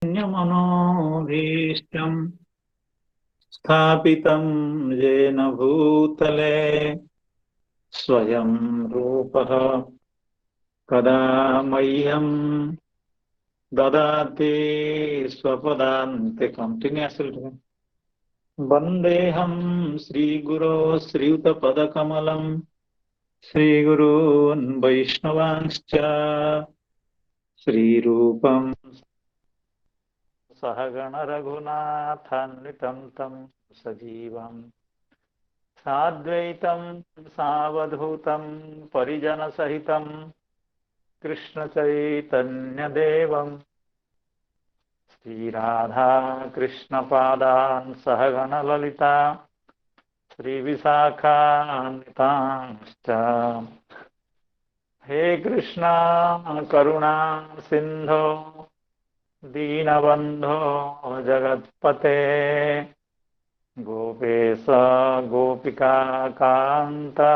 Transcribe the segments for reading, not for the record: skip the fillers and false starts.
मनोभीष्टं स्थापितं येन भूतले स्वयं रूपः कदा मह्यं ददाति स्वपदान्ते कंटिन्यूअसली वन्देऽहं श्रीगुरो श्रीयुतपदकमलं श्रीगुरून् वैष्णवांश्च श्रीरूपं सहगण रघुनाथान्वितं तं सजीवम् साद्वैतं सावधूतं परिजनसहितं कृष्णचैतन्यदेवं श्रीराधा कृष्णपादान् सहगणललिता श्रीविशाखान्वितांश्च हे कृष्णा करुणा सिन्धो दीनबन्धो जगत्पते गोपेश गोपिका कांता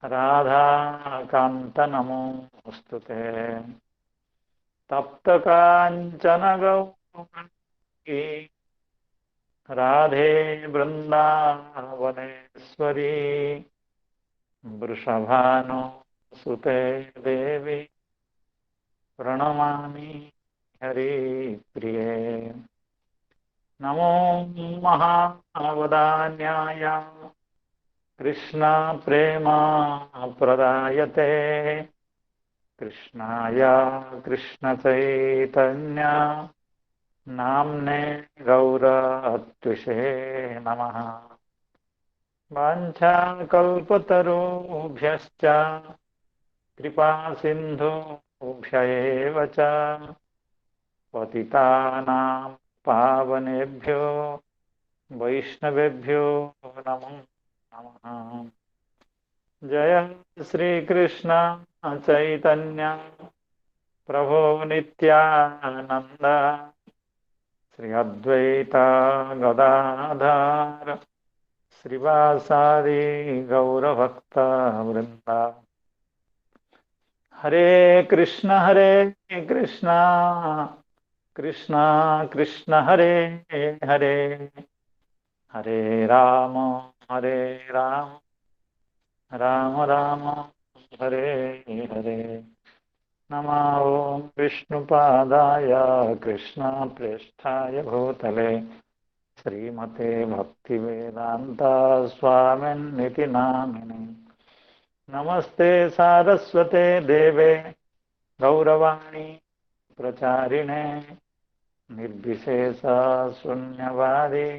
राधा कांत नमोस्तुते तप्त कांचन गौरी राधे वृंदावनेश्वरी वृषभानुसुते देवी प्रणमामि हरिप्रिये नमो महावदान्याय कृष्ण प्रेमा प्रदायते कृष्णाय कृष्ण चैतन्य नाम्ने गौरत्विषे नमः वाञ्छाकल्पतरुभ्यश्च कृपा सिन्धुभ्य एव च पतितानां पावनेभ्यो वैष्णवेभ्यो नमो नमः। जय श्री कृष्ण चैतन्य प्रभो नित्यानंद श्री अद्वैता गदाधर श्रीवासादि गौरभक्ता वृंदा। हरे कृष्ण कृष्ण कृष्ण हरे हरे हरे राम राम राम राम हरे हरे। नमः ओं विष्णुपादाय कृष्ण प्रेष्ठाय भूतले श्रीमते भक्तिवेदांता स्वामिन्निति नामिने। नमस्ते सारस्वते देवे गौरवाणी प्रचारिणे निर्विशेष शून्यवादी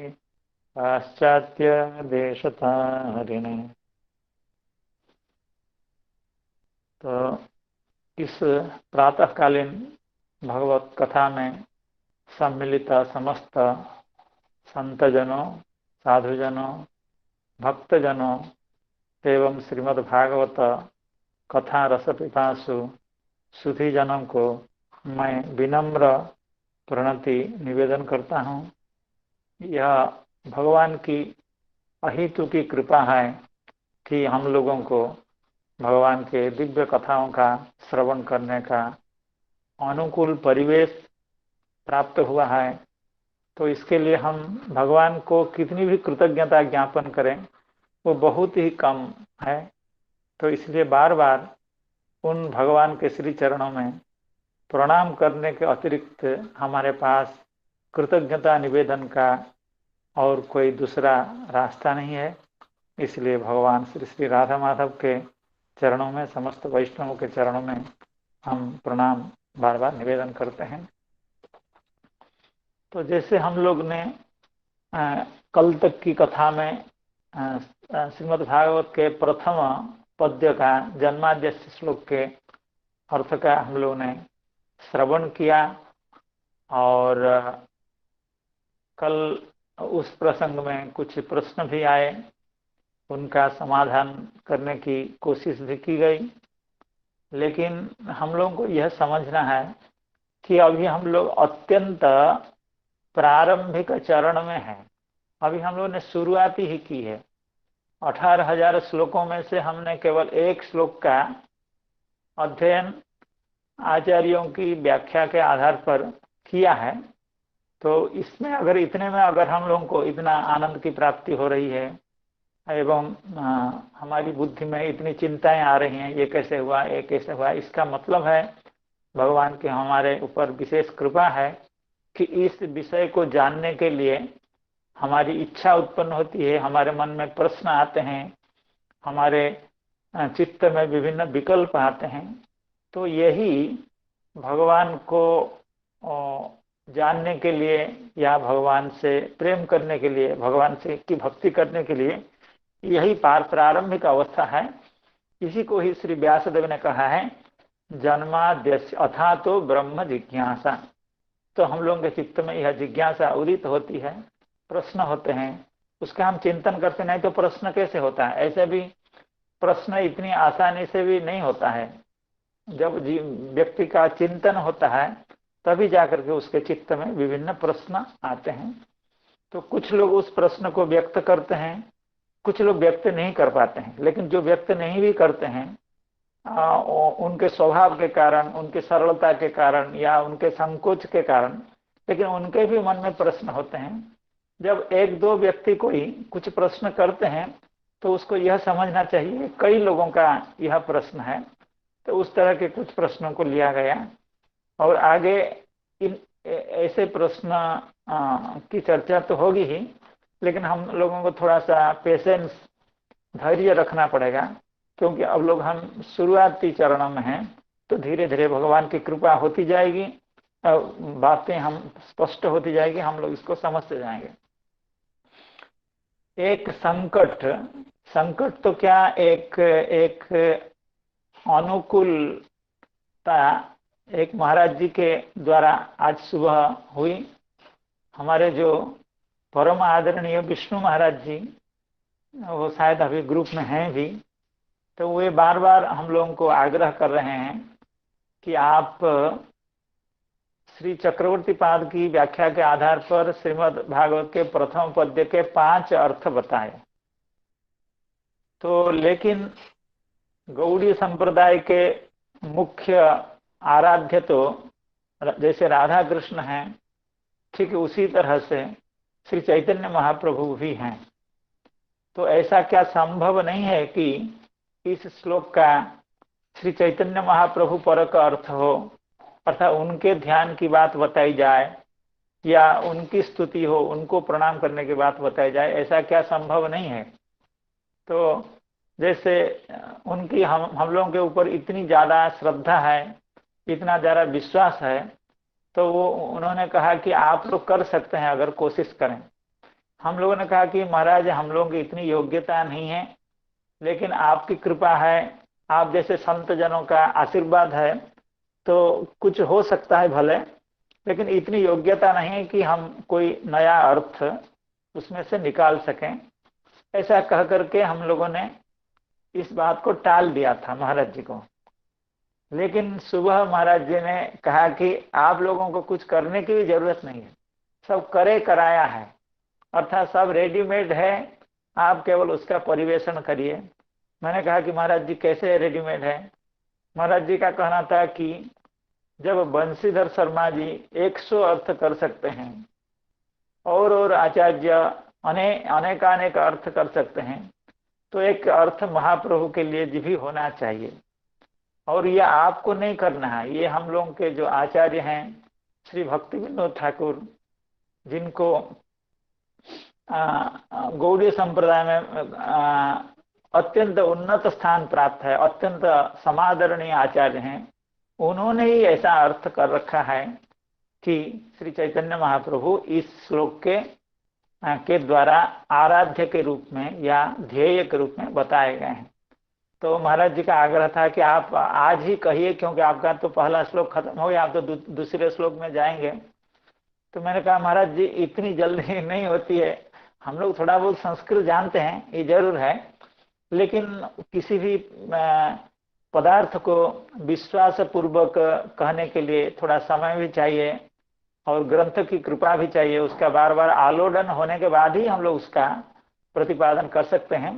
पाश्चात्य देशतारिणे। तो इस प्रातःकालीन भगवत कथा में सम्मिलित समस्त संतजनों साधुजनों भक्तजनों एवं श्रीमद् भागवत कथा रस पिपासु सुधी जनों को मैं विनम्र प्रणति निवेदन करता हूँ। यह भगवान की अहितु की कृपा है कि हम लोगों को भगवान के दिव्य कथाओं का श्रवण करने का अनुकूल परिवेश प्राप्त हुआ है। तो इसके लिए हम भगवान को कितनी भी कृतज्ञता ज्ञापन करें वो बहुत ही कम है। तो इसलिए बार बार उन भगवान के श्री चरणों में प्रणाम करने के अतिरिक्त हमारे पास कृतज्ञता निवेदन का और कोई दूसरा रास्ता नहीं है। इसलिए भगवान श्री श्री राधा माधव के चरणों में समस्त वैष्णवों के चरणों में हम प्रणाम बार बार निवेदन करते हैं। तो जैसे हम लोग ने कल तक की कथा में श्रीमद् भागवत के प्रथम पद्य का जन्माद्य श्लोक के अर्थ का हम लोग ने श्रवण किया और कल उस प्रसंग में कुछ प्रश्न भी आए, उनका समाधान करने की कोशिश भी की गई। लेकिन हम लोगों को यह समझना है कि अभी हम लोग अत्यंत प्रारंभिक चरण में हैं। अभी हम लोग ने शुरुआत ही की है। 18,000 श्लोकों में से हमने केवल एक श्लोक का अध्ययन आचार्यों की व्याख्या के आधार पर किया है। तो इसमें अगर इतने में अगर हम लोगों को इतना आनंद की प्राप्ति हो रही है एवं हमारी बुद्धि में इतनी चिंताएं आ रही हैं, ये कैसे हुआ, ये कैसे हुआ, इसका मतलब है भगवान की हमारे ऊपर विशेष कृपा है कि इस विषय को जानने के लिए हमारी इच्छा उत्पन्न होती है, हमारे मन में प्रश्न आते हैं, हमारे चित्त में विभिन्न विकल्प आते हैं। तो यही भगवान को जानने के लिए या भगवान से प्रेम करने के लिए, भगवान से की भक्ति करने के लिए यही प्रारंभिक अवस्था है। इसी को ही श्री व्यासदेव ने कहा है जन्माद्यस्य अथा तो ब्रह्म जिज्ञासा। तो हम लोगों के चित्त में यह जिज्ञासा उदित होती है, प्रश्न होते हैं, उसका हम चिंतन करते नहीं तो प्रश्न कैसे होता है। ऐसे भी प्रश्न इतनी आसानी से भी नहीं होता है, जब व्यक्ति का चिंतन होता है तभी जाकर के उसके चित्त में विभिन्न प्रश्न आते हैं। तो कुछ लोग उस प्रश्न को व्यक्त करते हैं, कुछ लोग व्यक्त नहीं कर पाते हैं। लेकिन जो व्यक्त नहीं भी करते हैं उनके स्वभाव के कारण, उनकी सरलता के कारण या उनके संकोच के कारण, लेकिन उनके भी मन में प्रश्न होते हैं। जब एक दो व्यक्ति कोई कुछ प्रश्न करते हैं तो उसको यह समझना चाहिए कई लोगों का यह प्रश्न है। तो उस तरह के कुछ प्रश्नों को लिया गया और आगे इन ऐसे प्रश्न की चर्चा तो होगी ही, लेकिन हम लोगों को थोड़ा सा पेशेंस, धैर्य रखना पड़ेगा, क्योंकि अब लोग हम शुरुआती चरणों में हैं। तो धीरे धीरे भगवान की कृपा होती जाएगी, बातें हम स्पष्ट होती जाएगी, हम लोग इसको समझते जाएंगे। एक संकट तो क्या, एक अनुकूलता एक महाराज जी के द्वारा आज सुबह हुई। हमारे जो परम आदरणीय विष्णु महाराज जी, वो शायद अभी ग्रुप में हैं भी, तो वे बार बार हम लोगों को आग्रह कर रहे हैं कि आप श्री चक्रवर्ती पाद की व्याख्या के आधार पर श्रीमद् भागवत के प्रथम पद्य के 5 अर्थ बताएं। तो लेकिन गौड़ीय संप्रदाय के मुख्य आराध्य तो जैसे राधा कृष्ण हैं, ठीक उसी तरह से श्री चैतन्य महाप्रभु भी हैं। तो ऐसा क्या संभव नहीं है कि इस श्लोक का श्री चैतन्य महाप्रभु पर का अर्थ हो, अर्थात उनके ध्यान की बात बताई जाए या उनकी स्तुति हो, उनको प्रणाम करने की बात बताई जाए, ऐसा क्या संभव नहीं है। तो जैसे उनकी हम लोगों के ऊपर इतनी ज्यादा श्रद्धा है, इतना ज्यादा विश्वास है, तो वो उन्होंने कहा कि आप लोग कर सकते हैं अगर कोशिश करें। हम लोगों ने कहा कि महाराज हम लोगों की इतनी योग्यता नहीं है, लेकिन आपकी कृपा है, आप जैसे संत जनों का आशीर्वाद है, तो कुछ हो सकता है भले, लेकिन इतनी योग्यता नहीं है कि हम कोई नया अर्थ उसमें से निकाल सकें। ऐसा कह करके हम लोगों ने इस बात को टाल दिया था महाराज जी को। लेकिन सुबह महाराज जी ने कहा कि आप लोगों को कुछ करने की भी जरूरत नहीं है, सब करे कराया है, अर्थात सब रेडीमेड है, आप केवल उसका परिवेशन करिए। मैंने कहा कि महाराज जी कैसे रेडीमेड है। महाराज जी का कहना था कि जब बंशीधर शर्मा जी 100 अर्थ कर सकते हैं और आचार्य अनेकानेक अर्थ कर सकते हैं, तो एक अर्थ महाप्रभु के लिए भी होना चाहिए। और ये आपको नहीं करना है, ये हम लोगों के जो आचार्य हैं श्री भक्ति विनोद ठाकुर, जिनको गौड़ीय संप्रदाय में अत्यंत उन्नत स्थान प्राप्त है, अत्यंत समादरणीय आचार्य हैं, उन्होंने ही ऐसा अर्थ कर रखा है कि श्री चैतन्य महाप्रभु इस श्लोक के द्वारा आराध्य के रूप में या ध्येय के रूप में बताए गए हैं। तो महाराज जी का आग्रह था कि आप आज ही कहिए, क्योंकि आपका तो पहला श्लोक खत्म हो गया, आप तो दूसरे श्लोक में जाएंगे। तो मैंने कहा महाराज जी इतनी जल्दी नहीं होती है, हम लोग थोड़ा बहुत संस्कृत जानते हैं, ये जरूर है, लेकिन किसी भी पदार्थ को विश्वास पूर्वक कहने के लिए थोड़ा समय भी चाहिए और ग्रंथ की कृपा भी चाहिए, उसका बार बार आलोडन होने के बाद ही हम लोग उसका प्रतिपादन कर सकते हैं।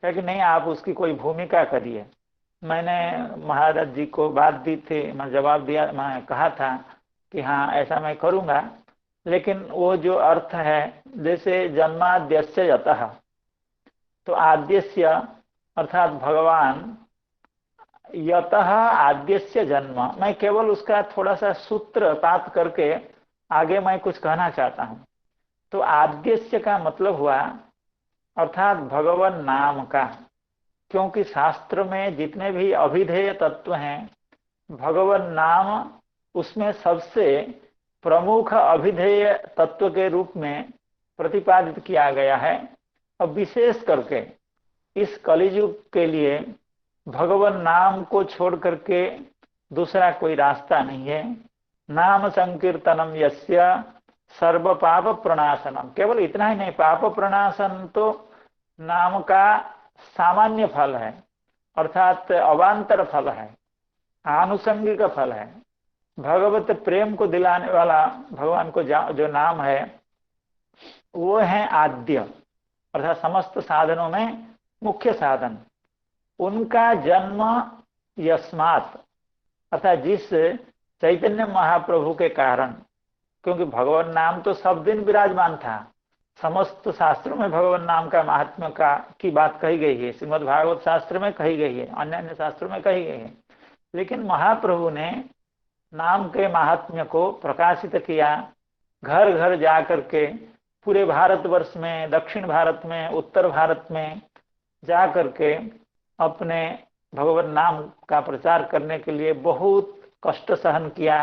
क्या कि नहीं, आप उसकी कोई भूमिका करिए। मैंने महाराज जी को बात दी थी, मैं जवाब दिया, मैं कहा था कि हाँ ऐसा मैं करूँगा, लेकिन वो जो अर्थ है, जैसे जन्माद्यस्य यतः, तो आद्यस्य अर्थात भगवान, यतः आद्यस्य जन्म, मैं केवल उसका थोड़ा सा सूत्रपात करके आगे मैं कुछ कहना चाहता हूँ। तो आद्यस्य का मतलब हुआ अर्थात भगवान नाम का, क्योंकि शास्त्र में जितने भी अभिधेय तत्व हैं, भगवान नाम उसमें सबसे प्रमुख अभिधेय तत्व के रूप में प्रतिपादित किया गया है। और विशेष करके इस कलियुग के लिए भगवान नाम को छोड़ करके दूसरा कोई रास्ता नहीं है। नाम संकीर्तनम यस्य सर्व पाप प्रणाशनम, केवल इतना ही नहीं, पाप प्रणाशन तो नाम का सामान्य फल है, अर्थात अवान्तर फल है, आनुषंगिक फल है। भगवत प्रेम को दिलाने वाला भगवान को जो नाम है वो है आद्य, अर्थात समस्त साधनों में मुख्य साधन। उनका जन्म यस्मात्, अर्थात जिस चैतन्य महाप्रभु के कारण, क्योंकि भगवान नाम तो सब दिन विराजमान था, समस्त शास्त्रों में भगवान नाम का महात्म्य का की बात कही गई है, श्रीमद् भागवत शास्त्र में कही गई है, अन्य अन्य शास्त्रों में कही गई है। लेकिन महाप्रभु ने नाम के महात्म्य को प्रकाशित किया, घर घर जा करके, पूरे भारतवर्ष में, दक्षिण भारत में, उत्तर भारत में जा करके अपने भगवान नाम का प्रचार करने के लिए बहुत कष्ट सहन किया।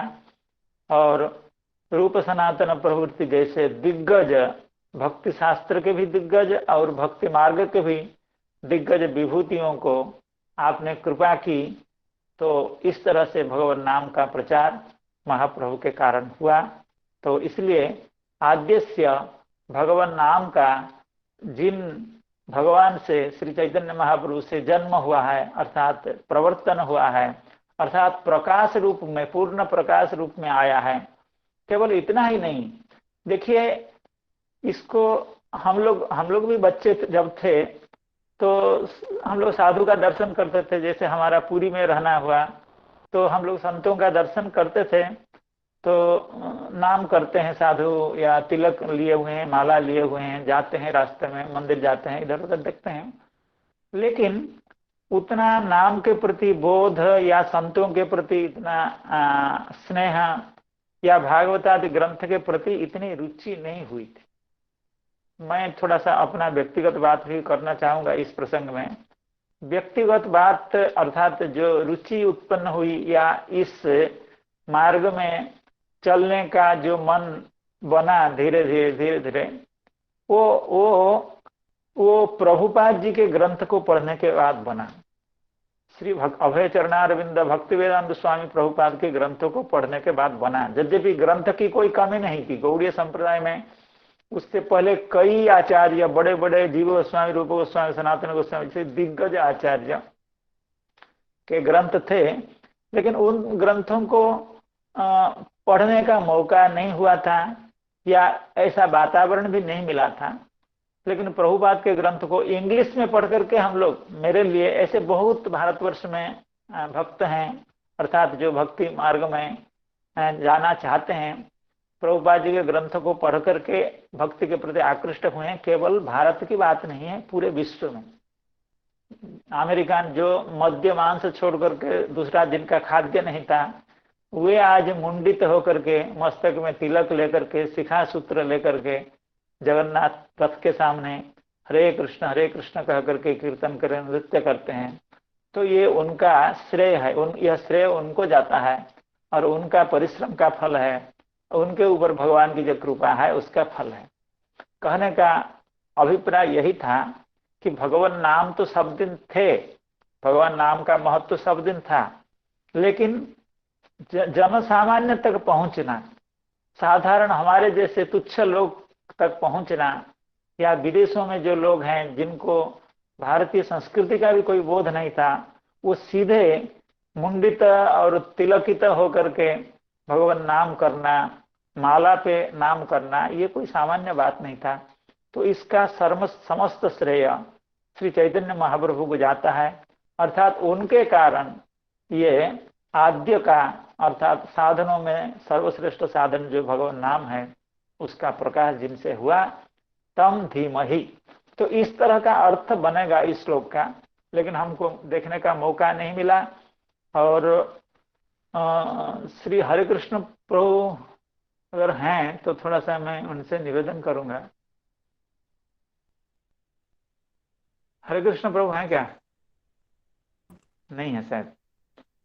और रूप सनातन प्रवृत्ति जैसे दिग्गज, भक्ति शास्त्र के भी दिग्गज और भक्ति मार्ग के भी दिग्गज विभूतियों को आपने कृपा की। तो इस तरह से भगवान नाम का प्रचार महाप्रभु के कारण हुआ। तो इसलिए आद्यस्य भगवान नाम का, जिन भगवान से, श्री चैतन्य महाप्रभु से जन्म हुआ है, अर्थात प्रवर्तन हुआ है, अर्थात प्रकाश रूप में, पूर्ण प्रकाश रूप में आया है। केवल इतना ही नहीं, देखिए इसको हम लोग भी बच्चे जब थे तो हम लोग साधु का दर्शन करते थे। जैसे हमारा पुरी में रहना हुआ तो हम लोग संतों का दर्शन करते थे, तो नाम करते हैं साधु, या तिलक लिए हुए हैं, माला लिए हुए हैं, जाते हैं रास्ते में, मंदिर जाते हैं, इधर उधर देखते हैं, लेकिन उतना नाम के प्रति बोध या संतों के प्रति इतना स्नेह या भागवतादि ग्रंथ के प्रति इतनी रुचि नहीं हुई थी। मैं थोड़ा सा अपना व्यक्तिगत बात भी करना चाहूंगा इस प्रसंग में। व्यक्तिगत बात अर्थात जो रुचि उत्पन्न हुई या इस मार्ग में चलने का जो मन बना धीरे धीरे, वो प्रभुपाद जी के ग्रंथ को पढ़ने के बाद बना। श्री अभय चरणारविंद भक्ति वेदांत स्वामी प्रभुपाद के ग्रंथों को पढ़ने के बाद बना। यद्यपि ग्रंथ की कोई कमी नहीं थी, गौड़ीय संप्रदाय में उससे पहले कई आचार्य, बड़े बड़े जीव गोस्वामी, रूप गोस्वामी, सनातन गोस्वामी जैसे दिग्गज आचार्य के ग्रंथ थे, लेकिन उन ग्रंथों को पढ़ने का मौका नहीं हुआ था या ऐसा वातावरण भी नहीं मिला था। लेकिन प्रभुपाद के ग्रंथ को इंग्लिश में पढ़ करके हम लोग, मेरे लिए ऐसे बहुत भारतवर्ष में भक्त हैं, अर्थात जो भक्ति मार्ग में जाना चाहते हैं, प्रभुपाद जी के ग्रंथ को पढ़ करके भक्ति के प्रति आकृष्ट हुए हैं। केवल भारत की बात नहीं है, पूरे विश्व में। अमेरिकन जो मद्य मांस छोड़ करके दूसरा दिन का खाद्य नहीं था, वे आज मुंडित होकर के, मस्तक में तिलक लेकर के, शिखा सूत्र लेकर के जगन्नाथ रथ के सामने हरे कृष्ण कह करके कीर्तन करें, नृत्य करते हैं। तो ये उनका श्रेय है, यह श्रेय उनको जाता है और उनका परिश्रम का फल है, उनके ऊपर भगवान की जो कृपा है उसका फल है। कहने का अभिप्राय यही था कि भगवान नाम तो सब दिन थे, भगवान नाम का महत्व तो सब दिन था, लेकिन जन सामान्य तक पहुंचना, साधारण हमारे जैसे तुच्छ लोग तक पहुंचना, या विदेशों में जो लोग हैं जिनको भारतीय संस्कृति का भी कोई बोध नहीं था, वो सीधे मुंडित और तिलकित होकर के भगवान नाम करना, माला पे नाम करना, ये कोई सामान्य बात नहीं था। तो इसका समस्त श्रेय श्री चैतन्य महाप्रभु को जाता है, अर्थात उनके कारण ये आद्य का अर्थात साधनों में सर्वश्रेष्ठ साधन जो भगवान नाम है उसका प्रकाश जिनसे हुआ तम धीमहि। तो इस तरह का अर्थ बनेगा इस श्लोक का, लेकिन हमको देखने का मौका नहीं मिला। और श्री हरिकृष्ण प्रभु अगर हैं तो थोड़ा सा मैं उनसे निवेदन करूंगा। हरिकृष्ण प्रभु हैं क्या? नहीं है शायद।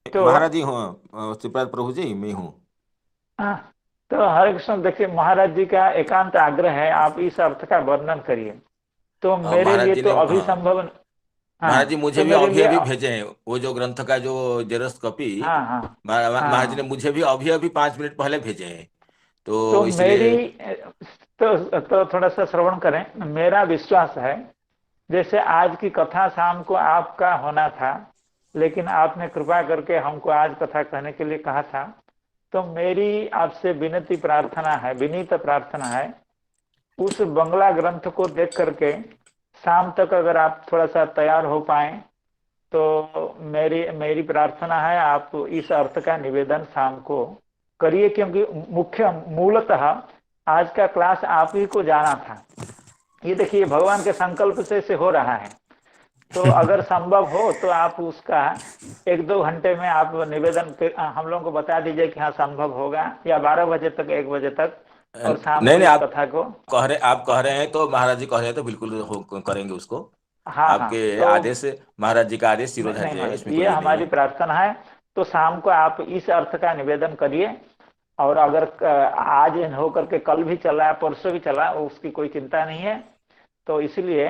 तो महाराज जी हूँ, शिवराज प्रभु जी मैं हूँ। हाँ, तो हरे कृष्ण देखिए, महाराज जी का एकांत आग्रह है आप इस अर्थ का वर्णन करिए। तो मेरे महाराज लिए जी तो ने, अभी हाँ संभव। हाँ, महाराज जी मुझे तो भी मेरे अभी लिए अभी भेजे हैं वो जो ग्रंथ का जो जेरस कॉपी। हाँ हाँ महाराज जी ने हाँ। मुझे भी अभी अभी 5 मिनट पहले भेजे हैं, तो तो मेरी इसलिए। तो थोड़ा सा श्रवण करें। मेरा विश्वास है जैसे आज की कथा शाम को आपका होना था, लेकिन आपने कृपा करके हमको आज कथा कहने के लिए कहा था। तो मेरी आपसे विनती प्रार्थना है, विनीत प्रार्थना है, उस बंगला ग्रंथ को देख करके शाम तक अगर आप थोड़ा सा तैयार हो पाए तो मेरी मेरी प्रार्थना है आप इस अर्थ का निवेदन शाम को करिए, क्योंकि मुख्य मूलतः आज का क्लास आप ही को जाना था। ये देखिए भगवान के संकल्प से हो रहा है। तो अगर संभव हो तो आप उसका 1-2 घंटे में आप निवेदन हम लोगों को बता दीजिए कि हाँ संभव होगा, या 12 बजे तक, 1 बजे तक, और शाम नहीं को नहीं, इस आप कथा को। आप कह रहे हैं तो महाराज जी कह रहे हैं तो बिल्कुल करेंगे उसको। हाँ हाँ। आपके तो आदेश, महाराज जी का आदेश नहीं शिरोधार्य है, महाराज, इसमें कोई ये ये नहीं हमारी है। प्रार्थना है। तो शाम को आप इस अर्थ का निवेदन करिए। और अगर आज हो करके कल भी चला, परसों भी चला, उसकी कोई चिंता नहीं है। तो इसलिए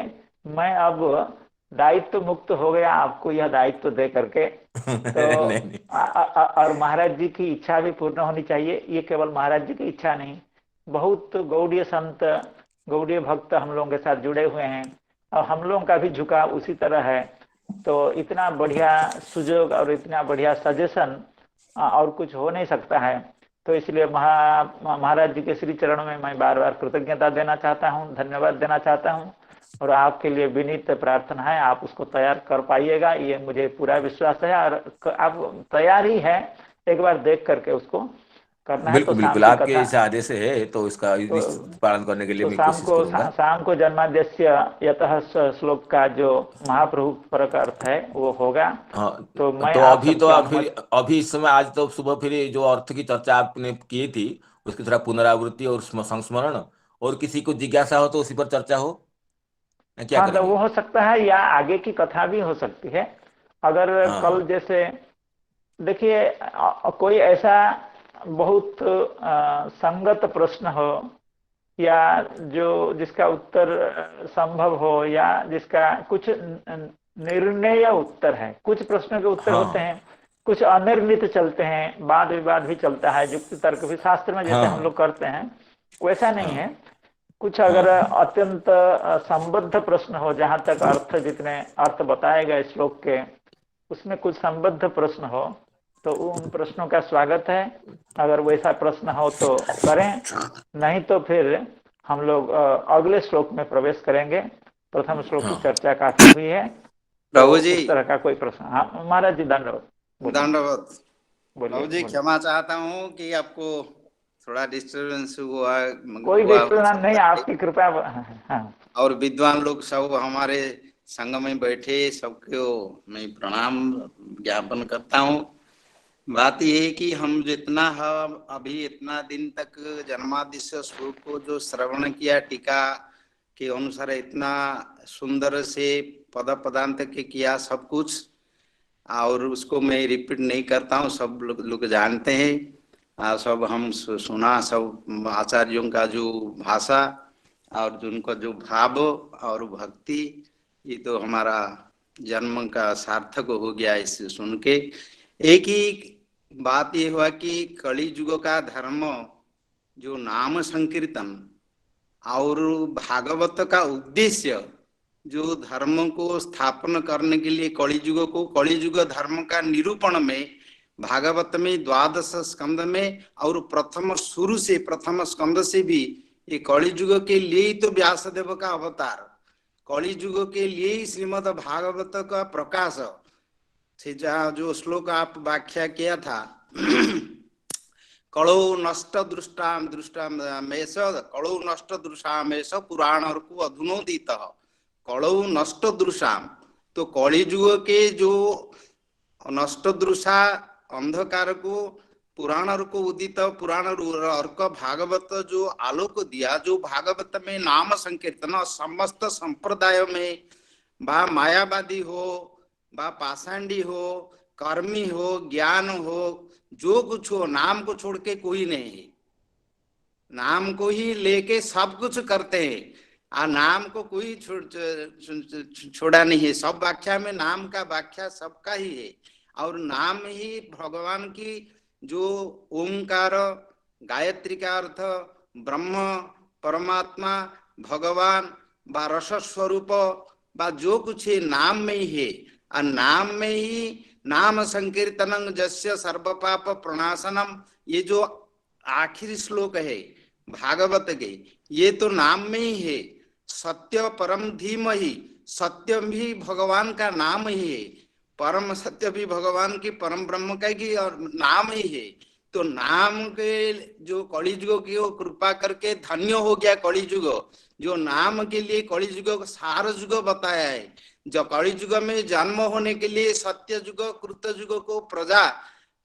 मैं अब दायित्व मुक्त हो गया आपको यह दायित्व दे करके। तो नहीं नहीं। और महाराज जी की इच्छा भी पूर्ण होनी चाहिए। ये केवल महाराज जी की इच्छा नहीं, बहुत गौड़ीय संत, गौड़ीय भक्त हम लोगों के साथ जुड़े हुए हैं, और हम लोगों का भी झुकाव उसी तरह है। तो इतना बढ़िया सुजोग और इतना बढ़िया सजेशन और कुछ हो नहीं सकता है। तो इसलिए महाराज जी के श्री चरणों में मैं बार बार कृतज्ञता देना चाहता हूँ, धन्यवाद देना चाहता हूँ। और आपके लिए विनीत प्रार्थना है आप उसको तैयार कर पाइएगा, ये मुझे पूरा विश्वास है। और आप तैयार ही है, एक बार देख करके उसको करना है। तो बिल्कुल शाम बिल्कुल, की आपके कथा, इस आदेश है तो इसका तो निश्चित पालन करने के लिए तो मैं कोशिश करूंगा। शाम को जन्माद्यस्य यतः श्लोक का जो महाप्रभु पर का अर्थ है वो होगा। हाँ, तो मैं तो आप अभी तो सबसे आप फिर, अनुमति। अभी इस समय आज तो सुबह फिर ये जो अर्थ की चर्चा आपने की थी उसकी थोड़ा पुनरावृत्ति और संस्मरण, और किसी को जिज्ञासा हो तो उसी पर चर्चा हो, या क्या हाँ, तो करेंगे? वो हो सकता है, या आगे की कथा भी हो सकती है। अगर हाँ कल हाँ जैसे देखिए कोई ऐसा बहुत संगत प्रश्न हो, या जो जिसका उत्तर संभव हो, या जिसका कुछ निर्णय उत्तर है। कुछ प्रश्नों के उत्तर होते हाँ हैं, कुछ अनिर्णित चलते हैं, वाद विवाद भी चलता है, युक्ति तर्क भी शास्त्र में जैसे हम हाँ लोग करते हैं वैसा नहीं हाँ है। कुछ अगर हाँ अत्यंत संबद्ध प्रश्न हो, जहां तक अर्थ, जितने अर्थ बताए गए श्लोक के, उसमें कुछ संबद्ध प्रश्न हो तो उन प्रश्नों का स्वागत है। अगर वैसा प्रश्न हो तो करें, नहीं तो फिर हम लोग अगले श्लोक में प्रवेश करेंगे। प्रथम श्लोक की हाँ। चर्चा काफी हुई है। तो प्रभु जी उस तरह का कोई प्रश्न, हाँ महाराज जी दंडवत। बोलिए दंडवत। बोलिए प्रभु जी बोलिए। क्षमा चाहता हूँ कि आपको थोड़ा डिस्टरबेंस हुआ कोई हुआ हो डिस्टर्ब नहीं, सकता है। आपकी कृपया। हाँ हाँ। और विद्वान लोग सब हमारे संग में बैठे सबको मैं प्रणाम ज्ञापन करता हूँ। बात यह है कि हम जितना हम अभी इतना दिन तक जन्मादिश्य श्लोक को जो श्रवण किया टीका के अनुसार, इतना सुंदर से पद पदांत के किया सब कुछ, और उसको मैं रिपीट नहीं करता हूँ, सब लोग जानते हैं। सब हम सुना सब आचार्यों का जो भाषा और जो उनका जो भाव और भक्ति, ये तो हमारा जन्म का सार्थक हो गया इससे सुन के। एक ही बात ये हुआ कि कली युग का धर्म जो नाम संकीर्तन और भागवत का उद्देश्य जो धर्म को स्थापन करने के लिए कलियुग को, कलियुग धर्म का निरूपण में भागवत में 12 स्कंद में, और प्रथम शुरू से प्रथम स्कंद से भी ये कलियुग के लिए ही तो व्यासदेव का अवतार, कलियुग के लिए ही श्रीमद् भागवत का प्रकाश से जहाँ जो श्लोक आप व्याख्या किया था कलौ नष्ट दृष्टाम दृष्टामेश कलौ नष्ट दृशामेश पुराण को अधुनोदित कलौ नष्ट दृशाम। तो कलिजुग के जो नष्ट दृशा अंधकार को पुराण को उदित पुराण अर्क भागवत जो आलोक दिया, जो भागवत में नाम संकीर्तन समस्त संप्रदाय में बा मायावादी हो बा पाषांडी हो कर्मी हो ज्ञान हो जो कुछ हो, नाम को छोड़ के कोई नहीं है। नाम को ही लेके सब कुछ करते हैं और नाम को कोई छोड़ा नहीं है। सब व्याख्या में नाम का व्याख्या सबका ही है और नाम ही भगवान की जो ओंकार गायत्री का अर्थ ब्रह्म परमात्मा भगवान बा रस स्वरूप बा जो कुछ है नाम में ही है। और नाम में ही नाम संकीर्तनं जस्य सर्व पाप प्रणाशनम, ये जो आखिरी श्लोक है भागवत के, ये तो नाम में ही है। सत्य परम धीमहि, सत्य भी भगवान का नाम ही है, परम सत्य भी भगवान की परम ब्रह्म का की और नाम ही है। तो नाम के जो कलिजुग की वो कृपा करके धन्य हो गया कलिजुग, जो नाम के लिए कलिजुग सार युग बताया है। जो कलिजुग में जन्म होने के लिए सत्य युग कृत युग को प्रजा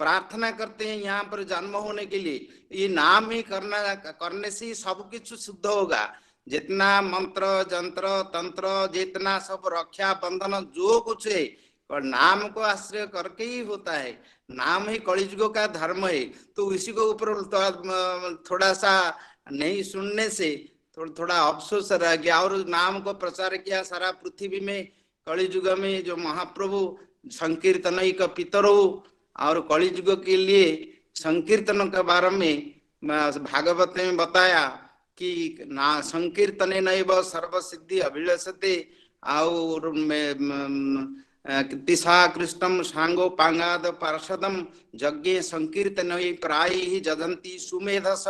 प्रार्थना करते हैं यहाँ पर जन्म होने के लिए, ये नाम ही करने से ही सब कुछ शुद्ध होगा। जितना मंत्र जंत्र तंत्र जितना सब रक्षा बंधन जो कुछ है और नाम को आश्रय करके ही होता है। नाम ही कलिजुग का धर्म है। तो इसी को ऊपर थोड़ा सा नहीं सुनने से थोड़ा अफसोस रह गया और नाम को प्रचार किया सारा पृथ्वी में। कलिजुग में जो महाप्रभु संकीर्तन का पितरो और कलिजुग के लिए संकीर्तन के बारे में भागवत में बताया कि ना संकीर्तने नैव सर्व सिद्धि अभिलषते और तिसा कृष्णम सांगो पांगाद पार्षदम यज्ञ संकीर्तन प्राय ही जदंती सुमेधस,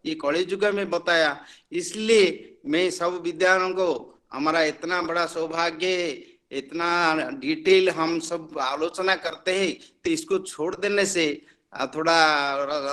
ये कलिजुग में बताया। इसलिए मैं सब विद्वानों को, हमारा इतना बड़ा सौभाग्य है, इतना डिटेल हम सब आलोचना करते हैं, तो इसको छोड़ देने से थोड़ा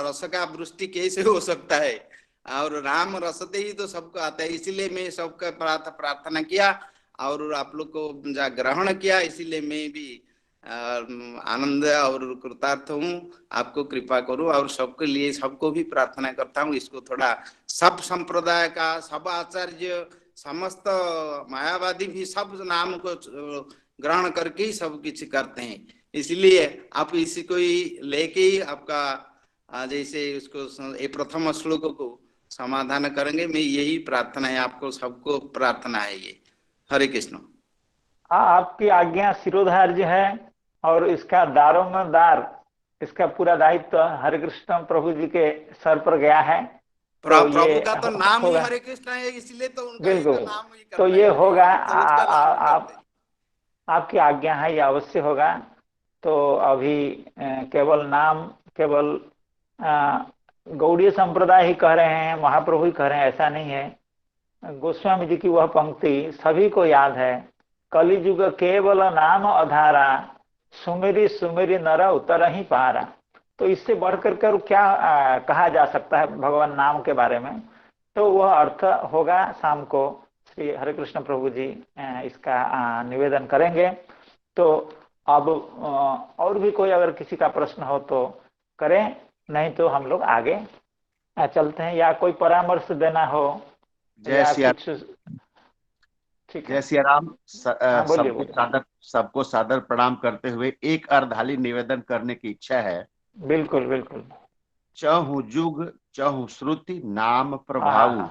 रस का वृष्टि कैसे हो सकता है। और राम रसते ही तो सबको आता है। इसीलिए मैं सबका प्रार्थना किया और आप लोग को ग्रहण किया। इसीलिए मैं भी आनंद और कृतार्थ हूँ। आपको कृपा करूँ और सबके लिए सबको भी प्रार्थना करता हूँ। इसको थोड़ा सब संप्रदाय का सब आचार्य समस्त मायावादी भी सब नाम को ग्रहण करके ही सब कुछ करते हैं। इसलिए आप इसी को ही लेके ही आपका जैसे उसको ये प्रथम श्लोक को समाधान करेंगे। मैं यही प्रार्थना है, आपको सबको प्रार्थना है ये। हरे कृष्ण। आपकी आज्ञा शिरोधार्य है और इसका दारोमदार, इसका पूरा दायित्व हरे कृष्ण प्रभु जी के सर पर गया है। प्रभु का तो नाम ही हरे कृष्ण है, इसलिए तो उनका ही तो नाम ही तो ये होगा। आपकी आज्ञा है, ये अवश्य होगा। तो अभी केवल नाम केवल गौड़ीय संप्रदाय ही कह रहे हैं, महाप्रभु ही कह रहे हैं, ऐसा नहीं है। गोस्वामी जी की वह पंक्ति सभी को याद है, कलिजुग केवल नाम अधारा, सुमेरी सुमेरी नर उतर ही पारा। तो इससे बढ़कर कर क्या कहा जा सकता है भगवान नाम के बारे में। तो वह अर्थ होगा शाम को श्री हरे कृष्ण प्रभु जी इसका निवेदन करेंगे। तो अब और भी कोई अगर किसी का प्रश्न हो तो करें, नहीं तो हम लोग आगे चलते हैं। या कोई परामर्श देना हो। जय सिया, ठीक जय सिया राम। सबको सादर प्रणाम करते हुए एक अर्धाली निवेदन करने की इच्छा है। बिल्कुल बिल्कुल। चहु जुग चहु श्रुति नाम प्रभाव,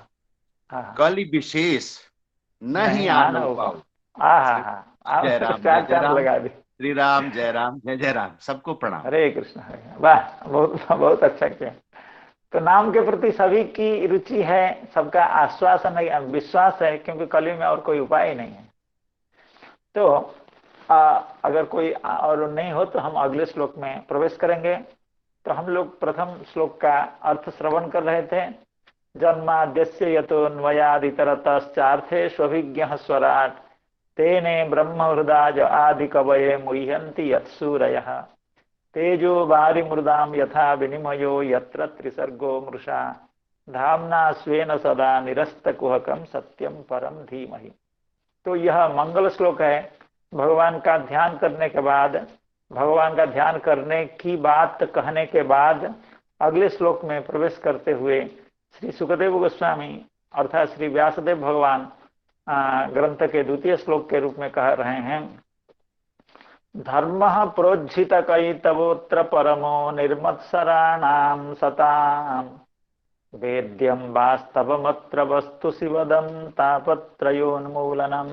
कलि विशेष नहीं आनो पाओ। जय राम लगा दी। श्री राम जय राम, जय जय राम। सबको प्रणाम। हरे कृष्ण हरे। वाह, बहुत बहुत अच्छा किया। तो नाम के प्रति सभी की रुचि है, सबका आश्वासन है, विश्वास है, क्योंकि कली में और कोई उपाय ही नहीं है। तो अगर कोई और नहीं हो तो हम अगले श्लोक में प्रवेश करेंगे। तो हम लोग प्रथम श्लोक का अर्थ श्रवण कर रहे थे। जन्माद्यस्य यतोऽन्वयादितरतश्चार्थे स्वभिज्ञः स्वराट्, तेने ब्रह्म हृदाय आदि कवये मुह्यन्ति यत्सूरयः। तेजो वारि मृदाम यथा विनिमयो यत्र त्रिसर्गो मृषा धामना स्वेन सदा निरस्त कुहकम सत्यम परम धीमहि। तो यह मंगल श्लोक है। भगवान का ध्यान करने के बाद, भगवान का ध्यान करने की बात कहने के बाद अगले श्लोक में प्रवेश करते हुए श्री सुखदेव गोस्वामी अर्थात श्री व्यासदेव भगवान ग्रंथ के द्वितीय श्लोक के रूप में कह रहे हैं, धर्म प्रोज्झित कैतवोत्र परमो निर्मत्सराणाम सताम वेद्यम वास्तवमत्र वस्तु शिवदम तापत्रयोन्मूलनम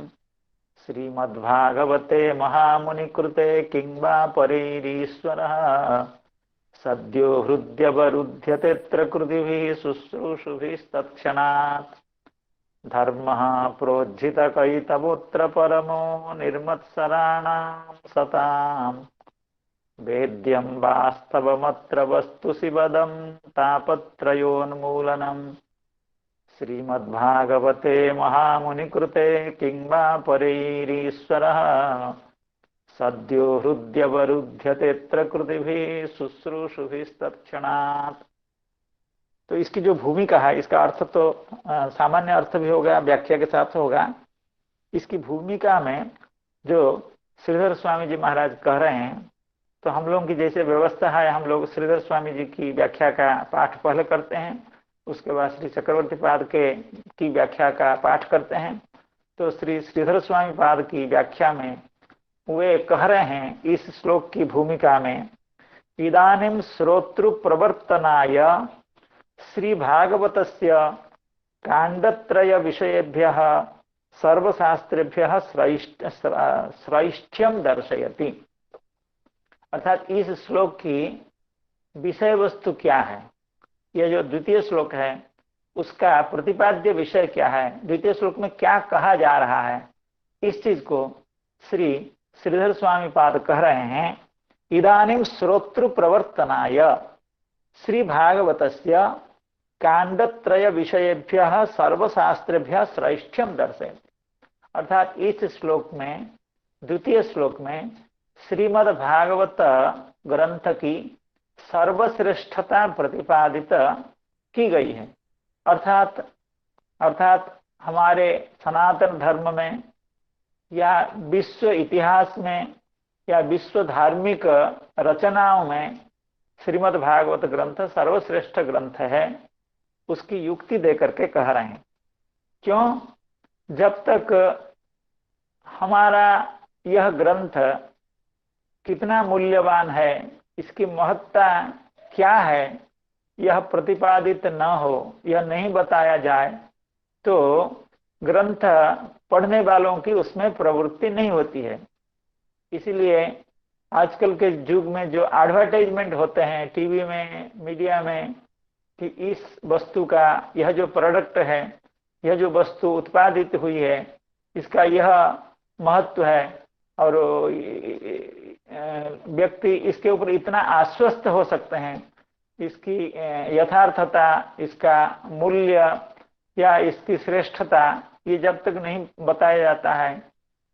श्रीमद्भागवते महामुनिकृते किं वा परैरीश्वरः सद्यो हृद्यवरुध्यतेऽत्र कृतिभिः शुश्रूषुभिस्तत्क्षणात् धर्मः प्रोज्झितकैतवोऽत्र परमो निर्मत्सराणां सताम् वेद्यं वास्तवमत्र वस्तु शिवदं तापत्रयोन्मूलनम् श्रीमद्भागवते महामुनिकृते किं वा परैरीश्वरः सद्यो हृद्यवरुध्यतेऽत्र कृतिभिः शुश्रूषुभिस्तत्क्षणात्। तो इसकी जो भूमिका है, इसका अर्थ तो सामान्य अर्थ भी होगा, व्याख्या के साथ होगा। इसकी भूमिका में जो श्रीधर स्वामी जी महाराज कह रहे हैं, तो हम लोगों की जैसे व्यवस्था है, हम लोग श्रीधर स्वामी जी की व्याख्या का पाठ पहले करते हैं, उसके बाद श्री चक्रवर्ती पाद की व्याख्या का पाठ करते हैं। तो श्री श्रीधर स्वामी पाद की व्याख्या में वे कह रहे हैं इस श्लोक की भूमिका में, इदानीं श्रोतृ प्रवर्तनाय श्री भागवतस्य कांडत्रय विषयेभ्यः सर्वशास्त्रेभ्यः श्रैष्ठ्यम दर्शयति। अर्थात इस श्लोक की विषय वस्तु क्या है, यह जो द्वितीय श्लोक है उसका प्रतिपाद्य विषय क्या है, द्वितीय श्लोक में क्या कहा जा रहा है, इस चीज को श्री श्रीधर स्वामी पाद कह रहे हैं। इदानीं श्रोतृ प्रवर्तनाय श्री भागवतस्य कांडत्रय विषयेभ्यः सर्वशास्त्रेभ्यः श्रैष्ठ्यम दर्शयति। अर्थात इस श्लोक में, द्वितीय श्लोक में श्रीमद् भागवत ग्रंथ की सर्वश्रेष्ठता प्रतिपादित की गई है। अर्थात हमारे सनातन धर्म में या विश्व इतिहास में या विश्व धार्मिक रचनाओं में श्रीमद् भागवत ग्रंथ सर्वश्रेष्ठ ग्रंथ है, उसकी युक्ति देकर के कह रहे हैं। क्यों? जब तक हमारा यह ग्रंथ कितना मूल्यवान है, इसकी महत्ता क्या है, यह प्रतिपादित न हो, यह नहीं बताया जाए, तो ग्रंथ पढ़ने वालों की उसमें प्रवृत्ति नहीं होती है। इसीलिए आजकल के युग में जो एडवर्टाइजमेंट होते हैं टीवी में, मीडिया में, कि इस वस्तु का, यह जो प्रोडक्ट है, यह जो वस्तु उत्पादित हुई है, इसका यह महत्व है और व्यक्ति इसके ऊपर इतना आश्वस्त हो सकते हैं, इसकी यथार्थता, इसका मूल्य या इसकी श्रेष्ठता, ये जब तक नहीं बताया जाता है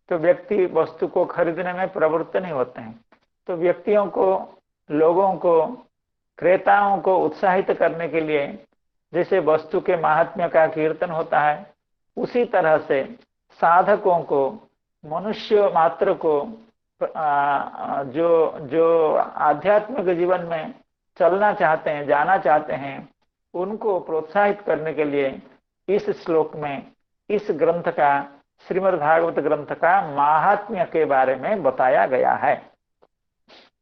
तो व्यक्ति वस्तु को खरीदने में प्रवृत्त नहीं होते हैं। तो व्यक्तियों को, लोगों को, क्रेताओं को उत्साहित करने के लिए जैसे वस्तु के महात्म्य का कीर्तन होता है, उसी तरह से साधकों को, मनुष्य मात्र को जो आध्यात्मिक जीवन में चलना चाहते हैं, जाना चाहते हैं, उनको प्रोत्साहित करने के लिए इस श्लोक में इस ग्रंथ का, श्रीमद् भागवत ग्रंथ का महात्म्य के बारे में बताया गया है।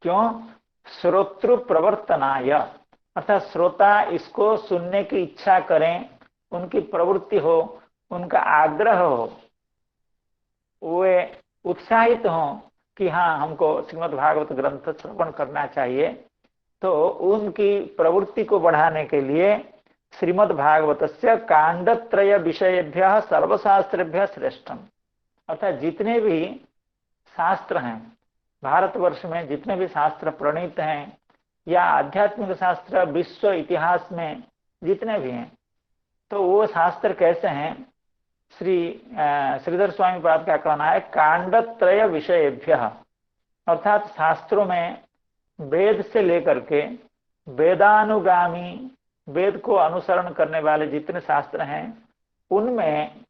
क्यों? श्रोतृ प्रवर्तनाय, अर्थात श्रोता इसको सुनने की इच्छा करें, उनकी प्रवृत्ति हो, उनका आग्रह हो, वे उत्साहित हों कि हाँ, हमको श्रीमद् भागवत ग्रंथ श्रवण करना चाहिए। तो उनकी प्रवृत्ति को बढ़ाने के लिए श्रीमद् भागवतस्य कांडत्रय विषयेभ्यः सर्वशास्त्रेभ्यः श्रेष्ठम, अर्थात जितने भी शास्त्र हैं भारतवर्ष में, जितने भी शास्त्र प्रणीत हैं या आध्यात्मिक शास्त्र विश्व इतिहास में जितने भी हैं, तो वो शास्त्र कैसे हैं? श्रीधर स्वामी पाद का कहना है कांडत्रय विषयेभ्यः, अर्थात शास्त्रों में वेद से लेकर के वेदानुगामी, वेद को अनुसरण करने वाले जितने शास्त्र हैं उनमें